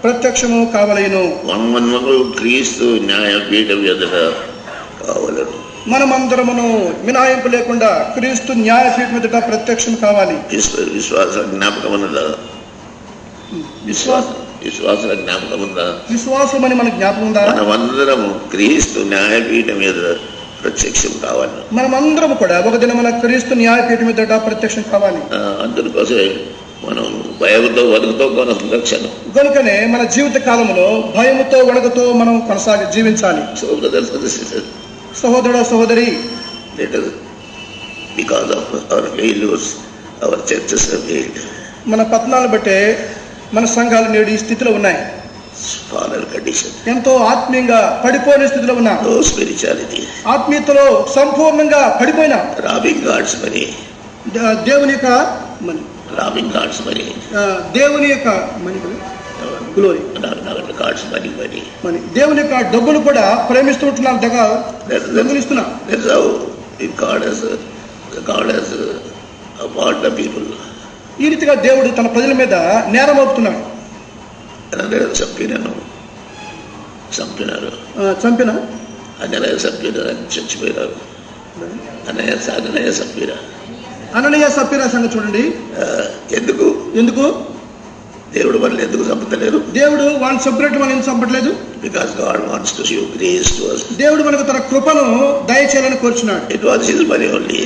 ప్రత్యక్షము కావలేను. క్రీస్తు న్యాయపీఠం ఎదుట కావాలను. మనమందరమును మినహాయింపు లేకుండా క్రీస్తు న్యాయపీఠం ఎదుట ప్రత్యక్షం కావాలి. విశ్వాస జ్ఞాపకం ఉన్నదా? విశ్వాస జ్ఞాపకం ఉందా? విశ్వాసం అని మనకు జ్ఞాపకం ఉందా? మనమందరము క్రీస్తు న్యాయపీఠం మీద ప్రత్యక్షం కావాలి. మనమందరం కూడా ఒక దిన మన క్రీస్తు న్యాయపీఠం మీద ప్రత్యక్షం కావాలి. అందుకోసమే మనం భయంతో వణుకుతో రక్షణ కనుకనే మన జీవిత కాలంలో భయముతో వణుకుతో మనం జీవించాలి. సహోదరుడు సహోదరి, because of our failures hour churches have failed. మన పతనాలు బట్టే మన సంఘాలు నేడు ఈ స్థితిలో ఉన్నాయి. ఎంతో ఆత్మీయంగా పడిపోయిన స్థితిలో ఉన్నా. ఆత్మీయతలో సంపూర్ణంగా పడిపోయినా. రాబింగ్ గాడ్స్ మనీ, దేవుని యొక్క మనీ, రాబింగ్ గాడ్స్ మనీ, దేవుని యొక్క money glory, God's money money money, దేవుని యొక్క డబ్బులు కూడా ప్రేమిస్తూ ఉంటున్నారు. డబ్బులు ఇస్తున్నా. ఈ రీతిగా దేవుడు తన ప్రజల మీద నేరం మోపుతున్నాడు. చంపినారు చచ్చిపోయినారు. అననీయ సప్పీరా సంగతి చూడండి. ఎందుకు దేవుడు మనల్ని ఎందుకు చంపుతలేరు? దేవుడు వాళ్ళని చంపినట్టు మనం ఎందుకు చంపట్లేదు? Because God wants to show grace to us. దేవుడు మనకు తన కృపను దయచేయాలని కోరుచున్నాడు. It was his money only.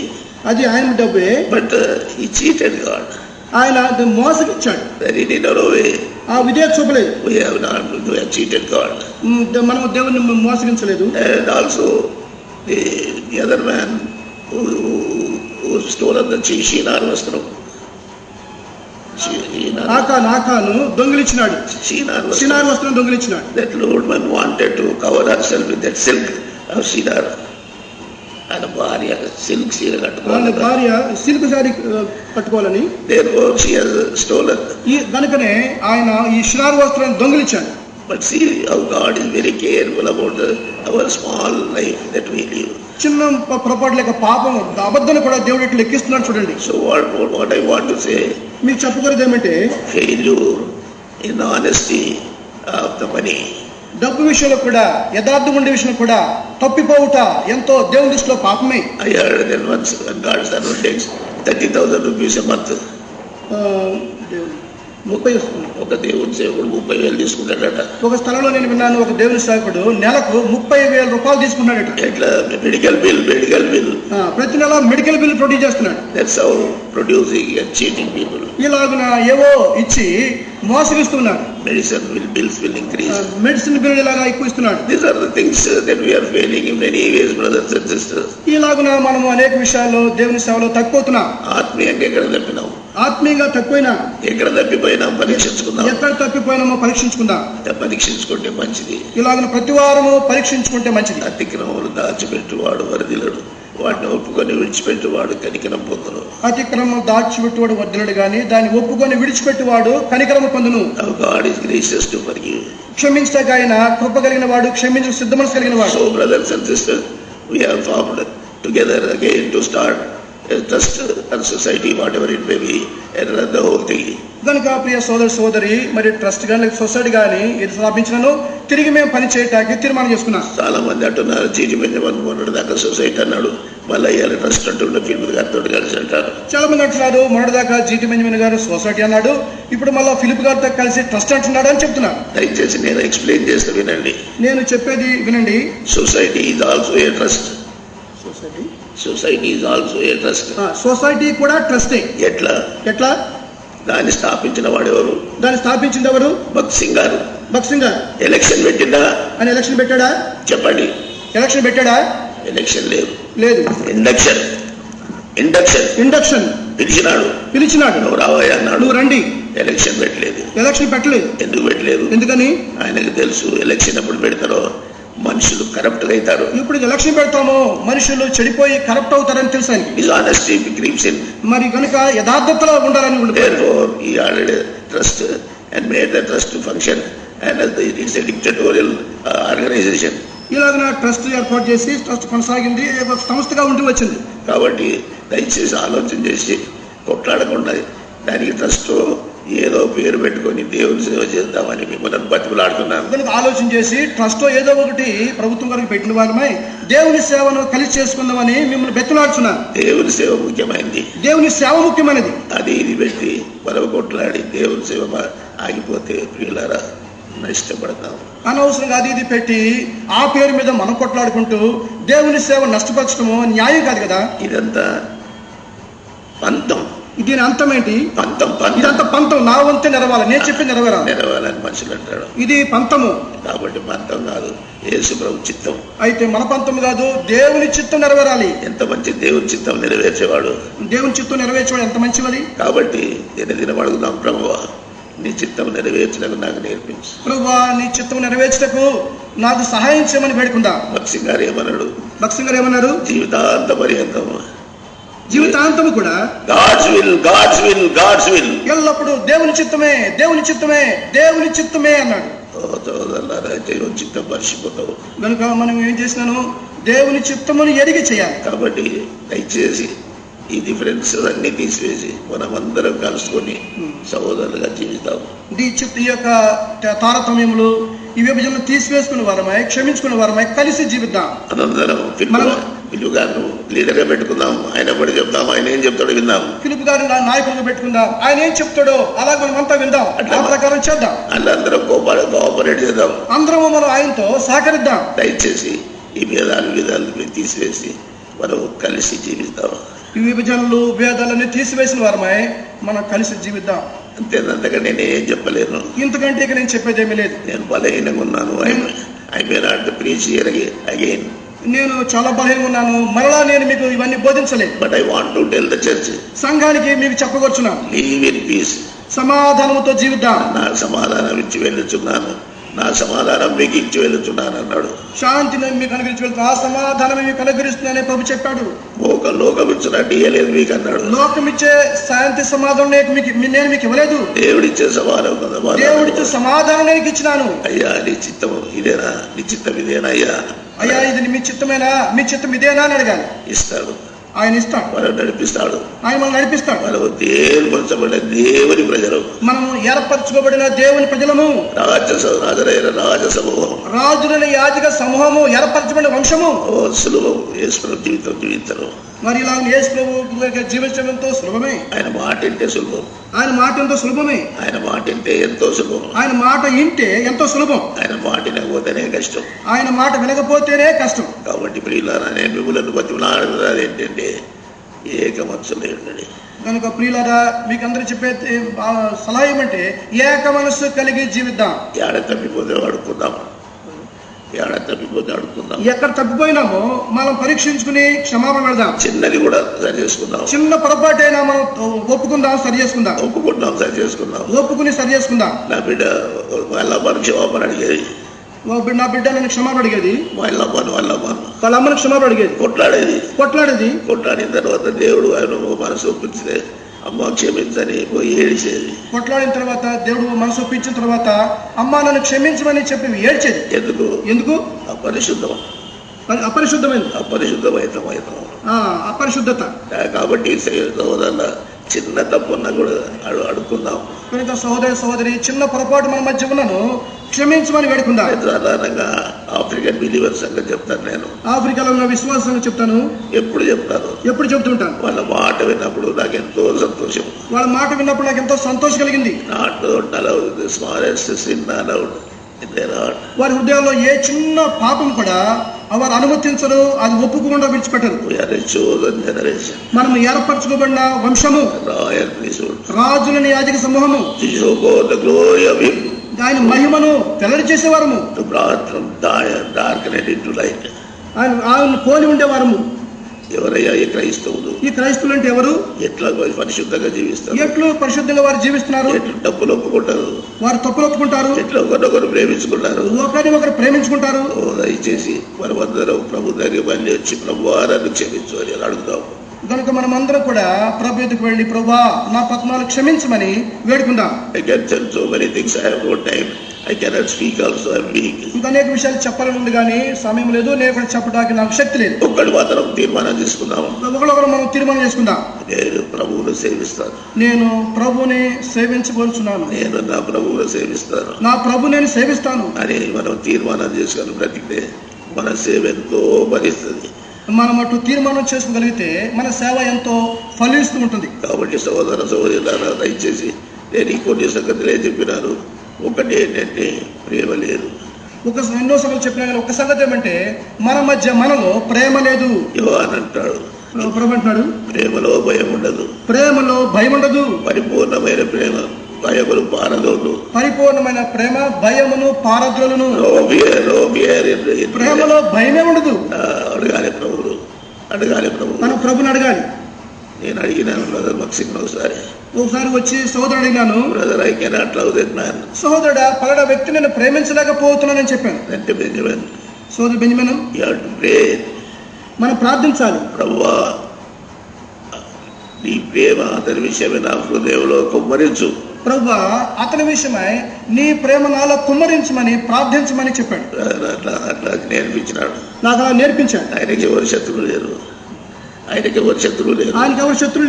అది ఆయన డబ్బే. But he cheated God. ఆయన మోసగిచ్చాడు. That he did not obey. ఆ విధేయత చూపలేదు. We have cheated God. మనం దేవుని మోసగించలేదు. And also the other man who stole the Shinar Vastram. ఆకాను దొంగిలించినాడు. షినార్ వస్త్రం దొంగిలించినాడు. That Lord man wanted to cover herself with that silk of Shinar. ఆయన భార్య silk చీర కట్టుకోవాలి. భార్య సిల్క్ సారీ కట్టుకోవాలని. Therefore she has stolen. కనుకనే ఆయన ఈ షినార్ వస్త్రాన్ని దొంగిలించాడు. But see how God is very careful about our small life that we live. చిన్న పొరపాటు లేక పాపం అబద్ధాన్ని కూడా దేవుడు ఇట్లా లెక్కిస్తున్నాడు చూడండి. So what I want to say, మీకు చెప్పగలదు ఏమంటే, failure in honesty of the money. డబ్బు విషయంలో కూడా, యథార్థం ఉండే విషయంలో కూడా తప్పిపోవుట ఎంతో దేవుని దృష్టిలో పాపమే. I heard that once when God's servant takes 30,000 rupees a month. 30 ఒక దేవుని సేవకుడు 30,000 తీసుకుంటాడట. ఒక స్థలంలో నేను విన్నాను, ఒక దేవుని సేవకుడు నెలకు 30,000 రూపాయలు తీసుకున్నాడట. ఎట్లా? మెడికల్ బిల్ ప్రతి నెల మెడికల్ బిల్ ప్రొడ్యూస్ చేస్తున్నాడు. That's how producing and cheating people. ఇలాగున ఏవో ఇచ్చి మోసగిస్తున్నారు. Bills will increase. Medicine bill ఇలాగా ఎక్కువ ఇస్తున్నాడు. These are the things that we are failing in many ways, brothers and sisters. ఇలాగున మనము అనేక విషయాల్లో దేవుని సేవలో తక్కువవుతున్నాం. ఆత్మీయంగా ఎక్కడ తప్పినాం? ఆత్మీయంగా తక్కువైనా, ఎక్కడ తప్పిపోయినా పరీక్షించుకుందాం. ఎక్కడ తప్పిపోయినామో పరీక్షించుకుందాం. పరీక్షించుకుంటే మంచిది. ఇలాగ ప్రతి వారము పరీక్షించుకుంటే మంచిది. అతిక్రమములు దాచిపెట్టువాడు వరదిలడు, వాటిని ఒప్పుకొని విడిచిపెట్టువాడు కనికరం పొందును. అతిక్రమం దాచిపెట్టువాడు వర్ధిలడు గాని దాన్ని ఒప్పుకొని విడిచిపెట్టువాడు కనికరము పొందును. God is gracious to forgive. క్షమించక ఆయన కృప కలిగిన వాడు, క్షమించు సిద్ధ మనసు కలిగిన వాడు. So brothers and sisters, we have formed together again to start a trust and society, whatever it may be, and run the whole thing. కనుక ప్రియ సోదరి మరి ట్రస్ట్ కానీ సొసైటీ కానీ ఇది స్థాపించినాను, తిరిగి మేము పని చేయటానికి తీర్మానం చేసుకున్నాం. చాలా మంది అంటున్నారు జీటి మొన్నటి దాకా సొసైటీ అన్నాడు, మళ్ళీ అయ్యాలి ట్రస్ట్ అంటున్న ఫిలిప్ గారితో కలిసి అంటారు. చాలా మంది అంటున్నారు మొన్నటి దాకా జీటి బెంజమిన్ గారు సొసైటీ అన్నాడు, ఇప్పుడు మళ్ళీ ఫిలిప్ గారితో కలిసి ట్రస్ట్ అంటున్నాడు అని చెప్తున్నారు. దయచేసి నేను ఎక్స్ప్లెయిన్ చేస్తే వినండి. నేను చెప్పేది వినండి. Society is also a trust. Society is also a trust. Society కూడా ట్రస్టే. ఎట్లా? దాన్ని స్థాపించిన వాడు ఎవరు? దాన్ని స్థాపించింది ఎవరు? భగత్ సింగ్ గారు. ఎలక్షన్ పెట్టిందా? అని ఎలక్షన్ పెట్టాడా? చెప్పండి. ఎలక్షన్ పెట్టాడా? ఎలక్షన్ లేదు. ఇండక్షన్ పిలిచినాడు. నువ్వు రావయ్యా అన్నాడు. నువ్వు రండి. ఎలక్షన్ పెట్టలేదు. ఎందుకు పెట్టలేదు? ఎందుకని? ఆయనకు తెలుసు ఎలక్షన్ ఎప్పుడు పెడతారో మనుషులు కరప్ట్ అవుతారు. ఇప్పుడు ఎలక్షన్ పెడతామో మనుషులు చెడిపోయి కరప్ట్ అవుతారని తెలుసు ఆయనకి. మరి కనుక యథార్థతలో ఉండాలని trust and made the trust function and it's a dictatorial organisation. ఇలాగ ట్రస్ట్ ఏర్పాటు చేసి ట్రస్ట్ కొనసాగింది, సంస్థగా ఉండి వచ్చింది. కాబట్టి దయచేసి ఆలోచన చేసి కొట్లాడకుండా దానికి ట్రస్ట్ ఏదో పేరు పెట్టుకొని దేవుని సేవ చేద్దామని మిమ్మల్ని బతిమలాడుతున్నాను. కనుక ఆలోచన చేసి ట్రస్ట్ ఏదో ఒకటి ప్రభుత్వం గారికి పెట్టిన వారమై దేవుని సేవను కలిసి చేసుకుందామని మిమ్మల్ని బతిమలాడుతున్నాను. దేవుని సేవ ముఖ్యమైనది. అది ఇది పెట్టి మనం కొట్లాడి దేవుని సేవ ఆగిపోతే ప్రియులారా నష్టపడతాం. అనవసరంగా అది ఇది పెట్టి ఆ పేరు మీద మనం కొట్లాడుకుంటూ దేవుని సేవ నష్టపరచడము న్యాయం కాదు కదా. ఇదంతా పంతం. దీని అంతం ఏంటి? ఇదంతా పంతం. నా వంతే నెరవాలి, నేను చెప్పి నెరవేరాలని మనుషులు అంటాడు. ఇది పంతము. కాబట్టి పంతం కాదు, యేసు ప్రభు చిత్తం. అయితే మన పంతం కాదు, దేవుని చిత్తం నెరవేరాలి. ఎంత మంచి దేవుని చిత్తం నెరవేర్చేవాడు. ఎంత మంచిది. కాబట్టి దినదినం అడుగుదాం, ప్రభువా నీ చిత్తం నెరవేర్చడానికి నాకు నేర్పించు. ప్రభువా నీ చిత్తం నెరవేర్చటకు నాకు సహాయం చేయమని వేడుకుందాం. భగత్ సింగ్ గారు ఏమన్నాడు? జీవితాంత పర్యంతం, జీవితాంతము కూడా గాడ్స్ విల్ ఎల్లప్పుడు దేవుని చిత్తమే అన్నాడు. దేవుని చిత్తం మర్చిపోతావు. కనుక మనం ఏం చేసినాను? దేవుని చిత్తమును ఎరిగి చేయాలి. కాబట్టి దయచేసి ఈ డిఫరెన్స్ అన్ని తీసివేసి మనం అందరం కలుసుకొని సహోదరులుగా జీవితాము. ఈ యొక్క తారతమ్యములు ఈ విభజనలు తీసివేసుకునే వారమై, క్షమించుకునే వారమై కలిసి జీవిద్దాం. అందరం పిలుపు గారిని లీడర్గా పెట్టుకుందాం, ఆయన పడి చెప్దాం, ఆయన ఏం చెప్తాడో విందాం. పిలుపు గారిని నాయకులుగా పెట్టుకుందాం, ఆయన ఏం చెప్తాడో అలాగే మనం అంతా విందాం, ఆ ప్రకారం చేద్దాం. అందరం కోఆపరేట్ చేద్దాం, అందరం మనం ఆయనతో సహకరిద్దాం. దయచేసి ఈ విధాలు తీసివేసి మనం కలిసి జీవిద్దాం. ఈ విభజనలు భేదాలన్నీ తీసివేసిన వారమై మనం కలిసి జీవిద్దాం. అంతేనంతగా నేను ఏం చెప్పలేను, ఇంతకంటే ఇక నేను చెప్పేదేమీ లేదు. నేను బలహీనంగా ఉన్నాను. I may not preach here again. నేను చాలా బలహీనంగా ఉన్నాను, మరలా నేను మీకు ఇవన్నీ బోధించలేదు. But I want to tell the church, సంఘానికి మీకు చెప్పగొచ్చున్నాను, లివ్ ఇన్ పీస్, సమాధానంతో జీవిద్దాం. నా సమాధానం ఇచ్చి వెళ్ళుచున్నాను, నా సమాధానం మీకు ఇచ్చి వెళుతున్నాను అన్నాడు. శాంతిని మీకు అనుగ్రహించి వెళ్తున్నా, ఆ సమాధానం మీకు అనుగ్రహిస్తున్నానని ప్రభు చెప్పాడు. లోకం ఇచ్చినట్టు ఇయ్యలేదు మీకు అన్నాడు. లోకం ఇచ్చే శాంతి సమాధానం నేను మీకు ఇవ్వలేదు, దేవుడిచ్చే దేవుడిచ్చే సమాధానం నేను ఇచ్చినాను. అయ్యా నీ చిత్తం ఇదేనా, నీ చిత్తం ఇదేనా అయ్యా, అయ్యా ఇది మీ చిత్తమేనా, మీ చిత్తం ఇదేనా అని అడగాలి. ఇస్తాడు, ఆయన ఇస్తాడు, మనం నడిపిస్తాడు, ఆయన మనం నడిపిస్తాడు. మనము దేవుని దేవుని ప్రజలు, మనము ఏర్పరచుకోబడిన దేవుని ప్రజలము, రాజులైన రాజ సమూహం, రాజులైన యాజక సమూహము, ఏర్పరచబడిన వంశము. సులభం యేసు జీవితం జీవించడం, మరి ఇలా యేసు ప్రభు జీవించడం ఎంతో సులభమే. ఆయన మాట ఇంటే సులభం, ఆయన మాట ఎంతో సులభమే, ఆయన మాట ఇంటే ఎంతో సులభం, ఆయన మాట ఇంటే ఎంతో సులభం, ఆయన మాట వినకపోతేనే కష్టం, ఆయన మాట వినకపోతేనే కష్టం. కాబట్టి ప్రియులారా నేను మిమ్మల్ని బతిమలాడుతున్నది ఏంటంటే ఏక మనసులో ఉండండి. కనుక ప్రియులారా మీకు అందరూ చెప్పే సలహా ఏమంటే ఏక మనస్సు కలిగి జీవిద్దాం. ఏడ తప్పిపోతే అడుక్కుందాం, ఎక్కడ తప్పిపోయినామో మనం పరీక్షించుకుని క్షమాపణ పెడదాం. చిన్నది కూడా సరి చేసుకుందాం, చిన్న పొరపాటైనా మనం ఒప్పుకుందాం, సరి చేసుకుందాం, ఒప్పుకుని సరి చేసుకుందాం. నా బిడ్డ వాళ్ళ అమ్మను క్షమాపణ అడిగేది, నా బిడ్డ నన్ను క్షమాపణ అడిగేది, వాళ్ళ అమ్మను క్షమాపణ అడిగేది, కొట్లాడిన తర్వాత దేవుడు ఆయన మనసు ఒప్పించితే అమ్మ క్షమించని పోయి ఏడిచేది. కొట్లాడిన తర్వాత దేవుడు మనసు ఒప్పించిన తర్వాత అమ్మ నన్ను క్షమించమని చెప్పి ఏడ్చేది. ఎందుకు? అపరిశుద్ధత. కాబట్టి సోదరుల చిన్న తప్పున్నా కూడా అడుక్కుందాం. కనుక సహోదరి చిన్న పొరపాటు మన మధ్య ఉన్నాను, క్షమించమని వేడుకుందాం. సాధారణంగా ఆఫ్రికన్ బిలీవర్స్ సంగతి చెప్తాను, నేను ఆఫ్రికాలో ఉన్న విశ్వాసం చెప్తాను, ఎప్పుడు చెప్తుంటాను. వాళ్ళ మాట విన్నప్పుడు నాకు ఎంతో సంతోషం, నాకు ఎంతో సంతోషం కలిగింది. వారి హృదయాల్లో ఏ చిన్న పాపం కూడా వారు అనుమతించరు, అది ఒప్పుకుండా విడిచిపెట్టరు. మనం ఏర్పరచుకోబడిన వంశము, రాజులని యాజక సమూహము, ఆయన మహిమను వెల్లడి చేసేవారము, ఆయన పోలి ఉండేవారము. ఎవరయ్యా ఈ క్రైస్తవులు? ఈ క్రైస్తవులు అంటే ఎవరు? ఎట్లా పరిశుద్ధంగా జీవిస్తారు, ఎట్లు పరిశుద్ధంగా వారు జీవిస్తున్నారు, ఎట్లు డబ్బులు ఒప్పుకుంటారు, వారు తప్పులు ఒప్పుకుంటారు, ఎట్లా ఒకరినొకరు ప్రేమించుకుంటారు, ఒకరిని ప్రేమించుకుంటారు. దయచేసి మనమందరం ప్రభు దగ్గర మళ్ళీ వచ్చి ప్రభు వారాన్ని క్షమించు అని అడుగుతాం. కనుక మనం అందరం కూడా ప్రభు ఎదుకు వెళ్ళి ప్రభువా నా పత్నాలు క్షమించమని వేడుకుందాం. ఇంకా అనేక విషయాలు చెప్పాలని ఉంది కానీ సమయం లేదు, నేను కూడా చెప్పడానికి నాకు శక్తి లేదు. ఒకటి మాత్రం తీర్మానం చేసుకుందాం, ఒకరొకరు మనం తీర్మానం చేసుకుందాం. నేను ప్రభువును సేవిస్తాను, నేను ప్రభుని సేవించబోతున్నాను, నేను నా ప్రభువును సేవిస్తాను, నా ప్రభు నేను సేవిస్తాను అని మనం తీర్మానం చేసుకొని బ్రతికితే మన సేవ ఎంతో భరిస్తుంది. మనం అటు తీర్మానం చేసుకోగలిగితే మన సేవ ఎంతో ఫలిస్తూ ఉంటుంది. కాబట్టి సహోదరులారా దయచేసి నేను ఈ కొన్ని సంగతులే చెప్పినాను. ఒకటి ఏంటంటే ప్రేమ లేదు. ఎన్నో సంగతులు చెప్పినా కానీ ఒక సంగతి ఏమంటే మన మధ్య మనలో ప్రేమ లేదు. యోహాను అంటాడు, ప్రభు అంటున్నాడు, ప్రేమలో భయం ఉండదు, ప్రేమలో భయం ఉండదు, పరిపూర్ణమైన ప్రేమ భయమును పారదోలు, పరిపూర్ణమైన ప్రేమ భయమును పారద్రోలును. ప్రేమలో భయమే ఉండదు. అడగాలి ప్రభు, మనం ప్రభుని అడగాలి. నేను అడిగినాను బ్రదర్ మక్సిమ్ ఒకసారి వచ్చి సోదరుడు అడిగినాను, brother I cannot love that man, సహోదరుడా పలానా వ్యక్తి నేను ప్రేమించలేకపోతున్నానని చెప్పాను. అంటే బెంజమిన్, సోదరు Benjamin, you have to pray, మనం ప్రార్థించాలి. ప్రభువా నీ ప్రేమ అతని విషయమే నా హృదయంలో కుమ్మరించు, ప్రభువా అతని విషయమై నీ ప్రేమ నాలో కుమ్మరించమని ప్రార్థించమని చెప్పాడు. అట్లా నేర్పించినాడు, నాకు అలా నేర్పించాడు. ఆయనకి ఎవరు శత్రువులు లేరు, ఆయనకి ఎవరు శత్రువులు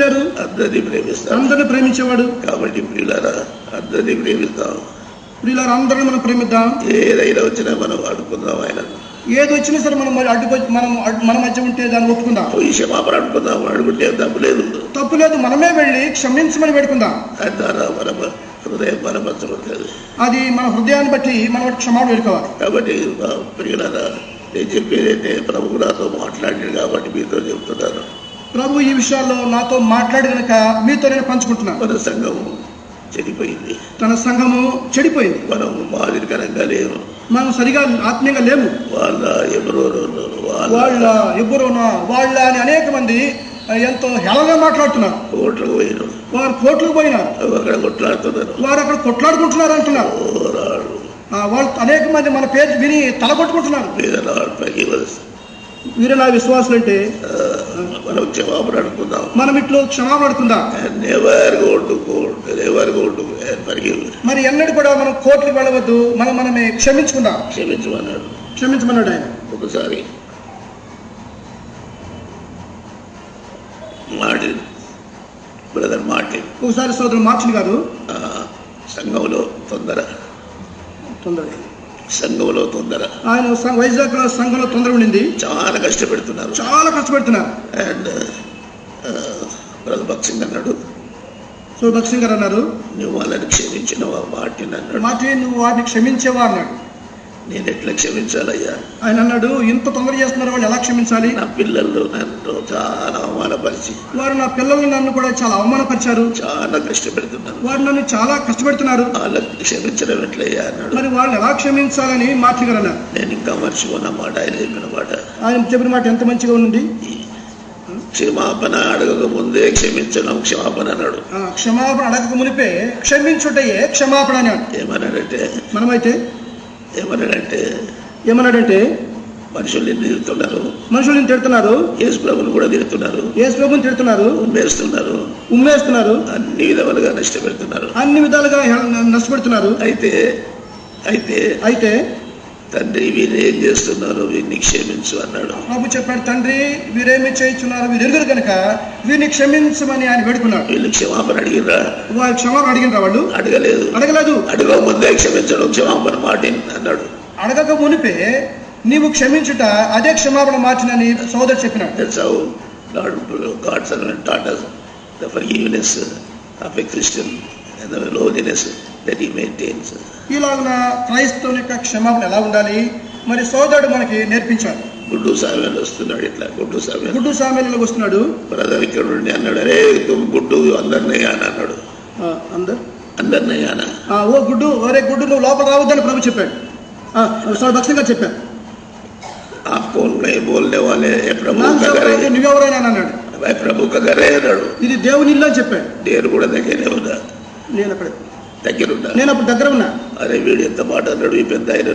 లేరు, అందరినీ ప్రేమిస్తాడు, అందరినీ ప్రేమించేవాడు. కాబట్టి ప్రియులారా అందరినీ ప్రేమిస్తాం, ప్రియులారా అందరినీ మనం ప్రేమిద్దాం. ఏదైనా వచ్చినా మనం అడుక్కుందాం, ఆయన ఏది వచ్చినా సరే మనం మరి మన మధ్య ఉంటే దాన్ని ఒప్పుకుందాం. పోయి క్షమాపణ అనుకుందాం, అడుగుంటే తప్పు లేదు. తప్పు లేదు, మనమే వెళ్ళి క్షమించమని పెట్టుకుందాం. దాని ద్వారా మన హృదయం బలపరచబడుతుంది. అది మన హృదయాన్ని బట్టి మనం క్షమాపణ పెట్టుకోవాలి. కాబట్టి ప్రియులారా, నేను చెప్పేదైతే ప్రభు నాతో మాట్లాడాడు కాబట్టి మీతో చెప్తున్నాను. ప్రభు ఈ విషయాల్లో నాతో మాట్లాడి కనుక మీతో నేను పంచుకుంటున్నాను. మన సంఘము చెడిపోయింది, తన సంఘము చెడిపోయింది. మనం మాదిరికరంగా లేము, మనం సరిగా ఆత్మీయంగా లేము. వాళ్ళ వాళ్ళ అని అనేక మంది ఎంతో హేళనగా మాట్లాడుతున్నారు. కోట్లకు పోయినారు, వారు కోట్లకు పోయినారు, అక్కడ కొట్లాడుతున్నారు, వారు అక్కడ కొట్లాడుకుంటున్నారు అంటున్నారు. వాళ్ళు అనేక మంది మన పేరు విని తలకొట్టుకుంటున్నారు. వీరు నా విశ్వాసులు అంటే మనం క్షమాపణ అనుకుందాం, మనం ఇట్లో క్షమాపణ అడుకుందాం. మరి ఎన్నడూ కూడా మనం కోర్టుకు వెళ్ళవద్దు, మనమే క్షమించుకుందాం. క్షమించమన్నాడు ఆయన. ఒకసారి బ్రదర్ మార్టిన్, ఒకసారి సోదరుడు మార్టిన్ గారు సంఘంలో తొందర ఆయన వైజాగ్ లో సంఘంలో తొందర ఉండింది. చాలా కష్టపెడుతున్నారు. అండ్ బ్రదర్ భక్సింగ్ అన్నాడు, సో భక్సింగ్ గారు అన్నారు, నువ్వు వాళ్ళని క్షమించినవా మార్టిన్ అన్నాడు. మార్టిన్, నువ్వు వారిని క్షమించేవా అన్నాడు. నేను ఎట్లా క్షమించాలయ్యా? ఆయన అన్నాడు, ఇంత తొందర చేస్తున్నారు, వాళ్ళు ఎలా క్షమించాలి? నా పిల్లలు నన్ను చాలా అవమానపరిచి, వారు నా పిల్లలు నన్ను కూడా చాలా అవమానపరిచారు, చాలా కష్టపెడుతున్నారు, వారు నన్ను చాలా కష్టపెడుతున్నారు, వాళ్ళకి క్షమించడం ఎట్లయ్యా అన్నాడు. మరి వాళ్ళు ఎలా క్షమించాలని మార్టిన్ గారు అన్నారు. నేను ఇంకా మర్చిపోయిన మాట, ఆయన చెప్పిన మాట. ఆయన చెప్పిన మాట ఎంత మంచిగా ఉంది. క్షమాపణ అడగక ముందే క్షమించడం క్షమాపణ అన్నాడు. క్షమాపణ అడగక మునిపే క్షమించుటయే క్షమాపణ అన్నాడు. ఏమన్నాడంటే మనుషుల్ని తిడుతున్నారు, యేసు ప్రభుని కూడా తిడుతున్నారు, ఉమ్మేస్తున్నారు, అన్ని విధాలుగా నష్టపెడుతున్నారు. అయితే తండ్రి వీరేం చేస్తున్నారు, వీరిని క్షమించు అన్నాడు. ప్రభు చెప్పాడు, తండ్రి వీరేమి చేస్తున్నారు, వీరు ఎరుగురు కనుక వీరిని క్షమించమని ఆయన వేడుకున్నాడు. వీళ్ళు క్షమాపణ అడిగినరా? వాళ్ళు క్షమాపణ అడిగినరా? వాళ్ళు అడగలేదు. అడగక ముందే క్షమించడం క్షమాపణ మార్టిన్ అన్నాడు. అడగక మునిపే నీవు క్షమించుట అదే క్షమాపణ మార్టినని సోదరు చెప్పినాడు. That's how God taught us the forgiveness of a Christian and the lowliness that he maintains. ఇలాగున క్రైస్తవుని యొక్క క్షమాపణ ఎలా ఉండాలి మరి సోదరుడు మనకి నేర్పించాడు. గుడ్డు సామెలు వస్తున్నాడు, ఇట్లా గుడ్డు సామెలకు వస్తున్నాడు. బ్రదర్ ఇక్కడ నుండి అన్నాడు, అరే గుడ్డు అందరినీ అని అన్నాడు. అందరినీ ఓ గుడ్డు, ఒరే గుడ్డు నువ్వు లోపల రావద్దని ప్రభు చెప్పాడు. భక్తిగా చెప్పాడు. నువ్వెవరైనా అన్నాడు, ప్రభు కగరే అన్నాడు, ఇది దేవుని ఇల్లు అని చెప్పాడు. నేను కూడా దగ్గరే ఉన్నా, నేను అప్పుడు దగ్గర ఉన్నా. అరే వీడు ఎంత మాట అన్నాడు, ఈ పెద్ద ఆయన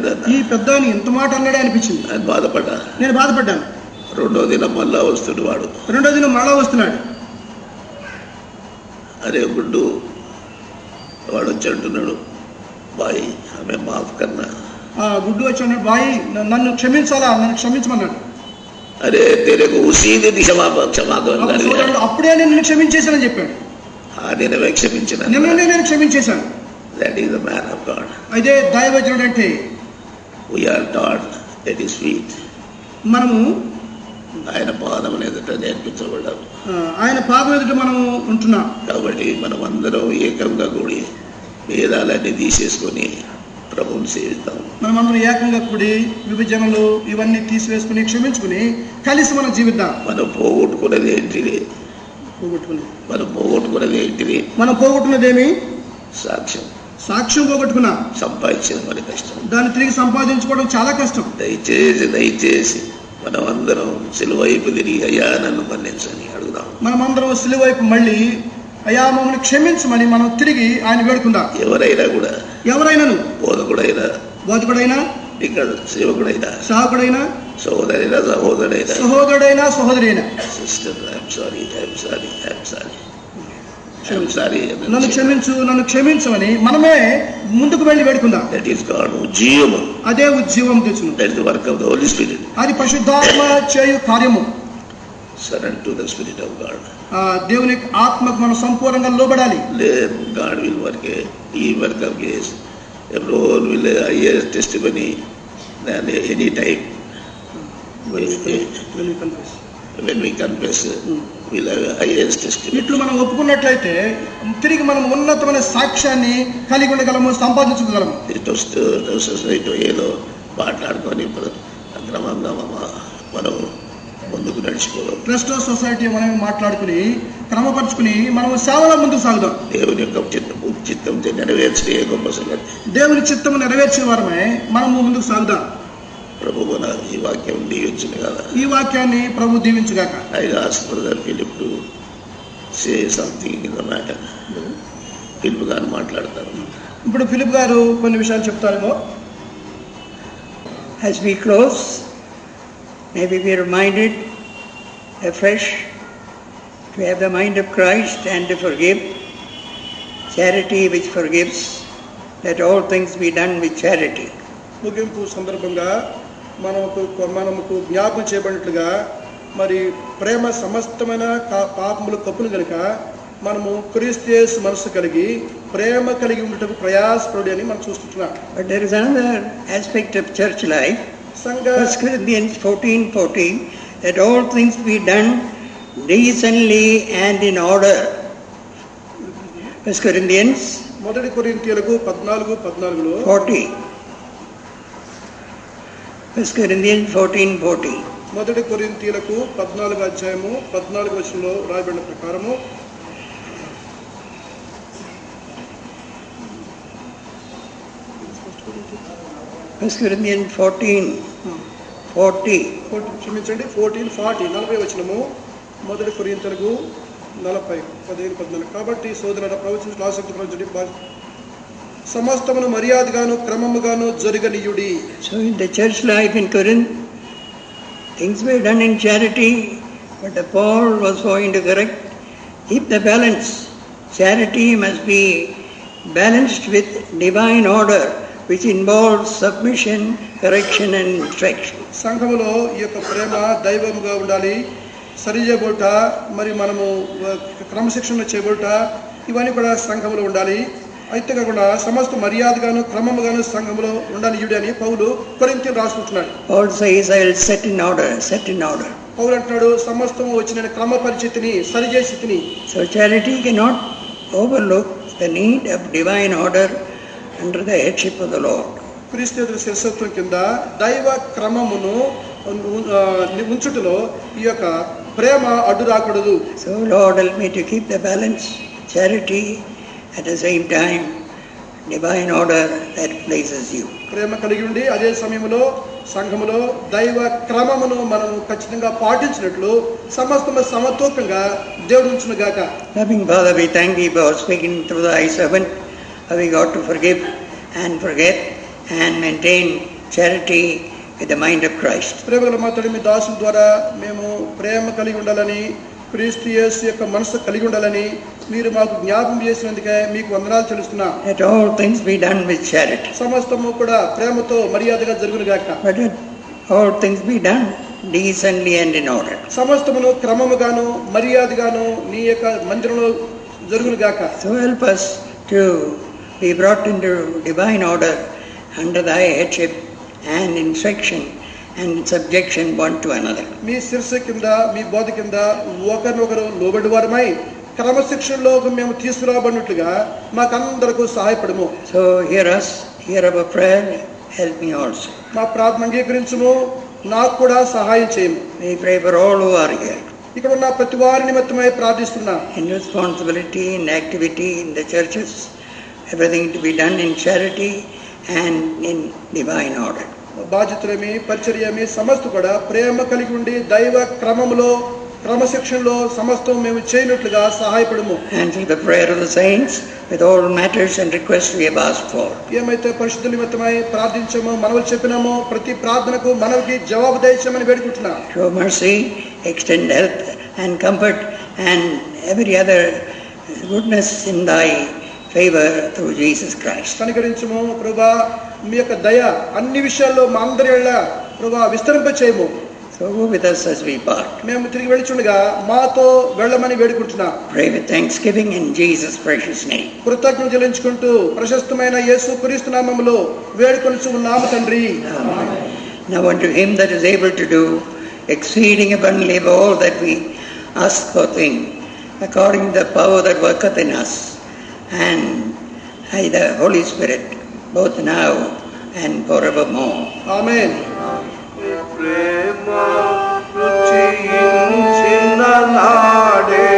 ఎంత మాట అన్నాడే అనిపించింది. ఆయన నేను బాధపడ్డాను. రెండో దినం మళ్ళా వస్తున్నాడు. అరే గుడ్డు వాడు వచ్చి అంటున్నాడు, బాయ్ ఆమె మాఫ్ కన్నా. గుడ్డు వచ్చి అన్నాడు, బాయ్ నన్ను క్షమించమన్నాడు. అరే తెరకు అప్పుడే నేను క్షమించేశానని చెప్పాడు. నిన్ననే క్షమించేశాను. That is the man of God. అదే దైవజనుడు అంటే. We are taught at his feet. మనము ఆయన పాదం ఎదుట నేర్పించబడ్డాము. ఆయన పాదం ఎదుట మనం ఉంటున్నాం. కాబట్టి మనం అందరం ఏకంగా కూడి భేదాలన్నీ తీసేసుకొని ప్రభువుని సేవిద్దాం. మనం అందరం ఏకంగా కూడి విభజనలు ఇవన్నీ తీసివేసుకుని క్షమించుకుని కలిసి మనం జీవిద్దాం. మనం పోగొట్టుకున్నది ఏంటిది? మనం పోగొట్టుకున్నదేమి? సాక్ష్యం పోగొట్టుకున్నాం. సంపాదించడం మరి కష్టం, దాన్ని తిరిగి సంపాదించుకోవడం చాలా కష్టం. దయచేసి మనం అందరం సిలువ వైపు తిరిగి అయ్యా నన్ను మన్నించని అడుగుదాం. మనం అందరం సిలువ వైపు మళ్ళీ అయ్యా మమ్మల్ని క్షమించమని మనం తిరిగి ఆయన వేడుకుందాం. ఎవరైనాను బోధకుడైనా ఇక్కడ సేవకుడైనా సహోదరుడైనా సిస్టర్ నన్ను క్షమించమని మనమే ముందుకు వెళ్ళి వేడుకుందాం. దట్ ఈస్ గాడ్ ఉజ్జీవము. అదే ఉజ్జీవం తెచ్చును. That is the work of the Holy Spirit. అది పరిశుద్ధాత్మ చేయు కార్యము. Surrender to the spirit of God. దేవుని ఆత్మకు మనం సంపూర్ణంగా లోబడాలి. గాడ్ విల్ వర్క్ ఈ work of his. Everyone will hear testimony at any time. when we confess, we'll have a highest testimony. ఇట్లు మనం ఒప్పుకున్నట్లయితే తిరిగి మనం ఉన్నతమైన సాక్ష్యాన్ని కలిగి ఉండగలము, సంపాదించుకోగలము. సొసైటీ ఏదో మాట్లాడుకొని క్రమంగా మనం ముందుకు నడిచిపోదాం. క్రిస్టో సొసైటీ మనం మాట్లాడుకుని క్రమపరుచుకుని మనం సేవలో ముందుకు సాగుదాం. దేవుని యొక్క చిత్తం నెరవేర్చే గొప్ప సంగతి. దేవుని చిత్తము నెరవేర్చిన వారమే మనము ముందుకు సాగుదాం. ప్రభు ఈ వాక్యం దీవించును కదా. ఈ వాక్యాన్ని ప్రభు దీవించుగాక. I asked Brother Philip to say something in the matter. Philip గారు మాట్లాడతారు. ఇప్పుడు ఫిలిప్ గారు కొన్ని విషయాలు చెప్తారేమో. As we close, may we be reminded afresh to have the mind of Christ and to forgive. Charity which forgives, let all things be done with charity. ముగింపు సందర్భంగా మనకు జ్ఞాపకం చేయబడినట్లుగా మరి ప్రేమ సమస్తమైన పాపములు కప్పును కనుక మనము క్రీస్తు యేసు మనసు కలిగి ప్రేమ కలిగి ఉండటకు ప్రయాసపడి అని మనం చూస్తున్నాం. But there is another aspect of church life. 1 Corinthians 14:14, that all things be done decently and in order. 1 Corinthians 1 కొరింథీయులకు 14:14 40. 1 Corinthians 14:40. 1 కొరింథీయులకు 14 అధ్యాయము 14 వచనంలో రాయబడిన ప్రకారము 1 Corinthians 14:40. క్షమించండి 14:40 40 వచనము 1 కొరింథీయులకు 15-14. కాబట్టి సోదరుల ప్రవచన ఆసక్తి ప్రవచించండి. సమస్తమును మర్యాదగాను క్రమముగాను జరగనీయుడి. So in the church life in Corinth, things were done in charity, but Paul was going to correct, keep the balance. Charity must be balanced with divine order, which involves submission, correction and instruction. సంఘములో ఈ యొక్క ప్రేమ దైవముగా ఉండాలి. సరి చేయబోట మరి మనము క్రమశిక్షణ చేయబోట ఇవన్నీ కూడా సంఘములో ఉండాలి. అయితే కాకుండా సమస్త మర్యాదగాను క్రమముగాను సంఘములో ఉండాలి అని పౌలు కొరింథీయులకు రాసుకుంటున్నాడు. Paul says, I will set in order. పౌలు అంటున్నాడు, సమస్తము వచ్చి నేను క్రమపరిచితిని, సరిచేసితిని. So charity cannot overlook the need of divine order under the headship of the Lord. క్రీస్తు శిరస్వత్వం కింద దైవ క్రమమును ఉంచుటలో ఈ యొక్క ప్రేమ అడ్డు రాకూడదు. So Lord, help me to keep the balance, charity, at the same time divine order that pleases you. ప్రేమ కలిగి ఉండి అదే సమయంలో సంఘములో దైవ క్రమమును మనం ఖచ్చితంగా పాటించినట్లు సమస్తము సమతూకంగా దేవుడు ఉంచును గాక. Loving Father, we thank thee for speaking through thy servant. We got to forgive and forget and maintain charity with the mind of Christ. ప్రేమగల మాట్లాడి మీ దాసుల ద్వారా మేము ప్రేమ కలిగి ఉండాలని, క్రీస్తు యేసు యొక్క మనసు కలిగి ఉండాలని మీరు మాకు జ్ఞాపకం చేసినందుకే మీకు వందనాలు చెల్లిస్తున్నాం. Let all things be done with charity. సమస్తము కూడా ప్రేమతో మర్యాదగా జరుగును గాక. But let all things be done decently and in order. సమస్తమును క్రమముగాను మర్యాదగాను నీ యొక్క మందిరంలో జరుగును గాక. So help us to be brought into divine order under thy headship and instruction and subjection one to another. మీ శిరస్సు కింద మీ బోధ కింద ఒకరినొకరు లోబడి వారమై క్రమశిక్షణలో మేము తీసుకురాబడినట్లుగా మాకందరకు సహాయపడము. So hear us, hear our prayer, help me also. మా ప్రార్థన అంగీకరించుము, నాకు కూడా సహాయం చేయము. We pray for all who are here. ఇక్కడ ఉన్న ప్రతి వారి నిమిత్తమై ప్రార్థిస్తున్నా. In responsibility, in activity, in the churches, everything to be done in charity and in divine order. బాధ్యతలేమి పరిచర్యమి సమస్త కూడా ప్రేమ కలిగి ఉండి దైవ క్రమములో క్రమశిక్షణలో సమస్తం మేము చేయనట్లుగా సహాయపడము. Answer the prayer of the saints with all matters and requests we have asked for. ఏమైతే పరిశుద్ధుల నిమిత్తమై ప్రార్థించామో, మనవులు చెప్పినామో ప్రతి ప్రార్థనకు మనకి జవాబు దయచేయమని వేడుకుంటున్నా. Show mercy, extend help and comfort and every other goodness in thy favor through Jesus Christ. కనికరించుము ప్రభువా, మీ యొక్క దయ అన్ని విషయాల్లో మా అందరి ప్రభువా విస్తరింప చేయము. So go with us as we part. మేము తిరిగి వెళ్ళుచుండగా మాతో వెళ్ళమని వేడుకుంటున్నా. Pray with thanksgiving in Jesus' precious name. కృతజ్ఞతలు చెల్లించుకుంటూ ప్రశస్తమైన యేసు క్రీస్తు నామములో వేడుకొనుచు ఉన్నాము తండ్రి. Amen. Now unto him that is able to do exceeding abundantly above all that we ask or think, according to the power that worketh in us, and by the Holy Spirit, both now and forevermore. ఆమేన్. ప్రేమ రుచించిన నాడే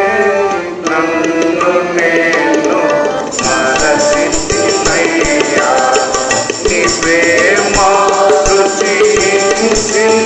నన్ను నేను మరచితినయ్యా. నీ ప్రేమ రుచించిన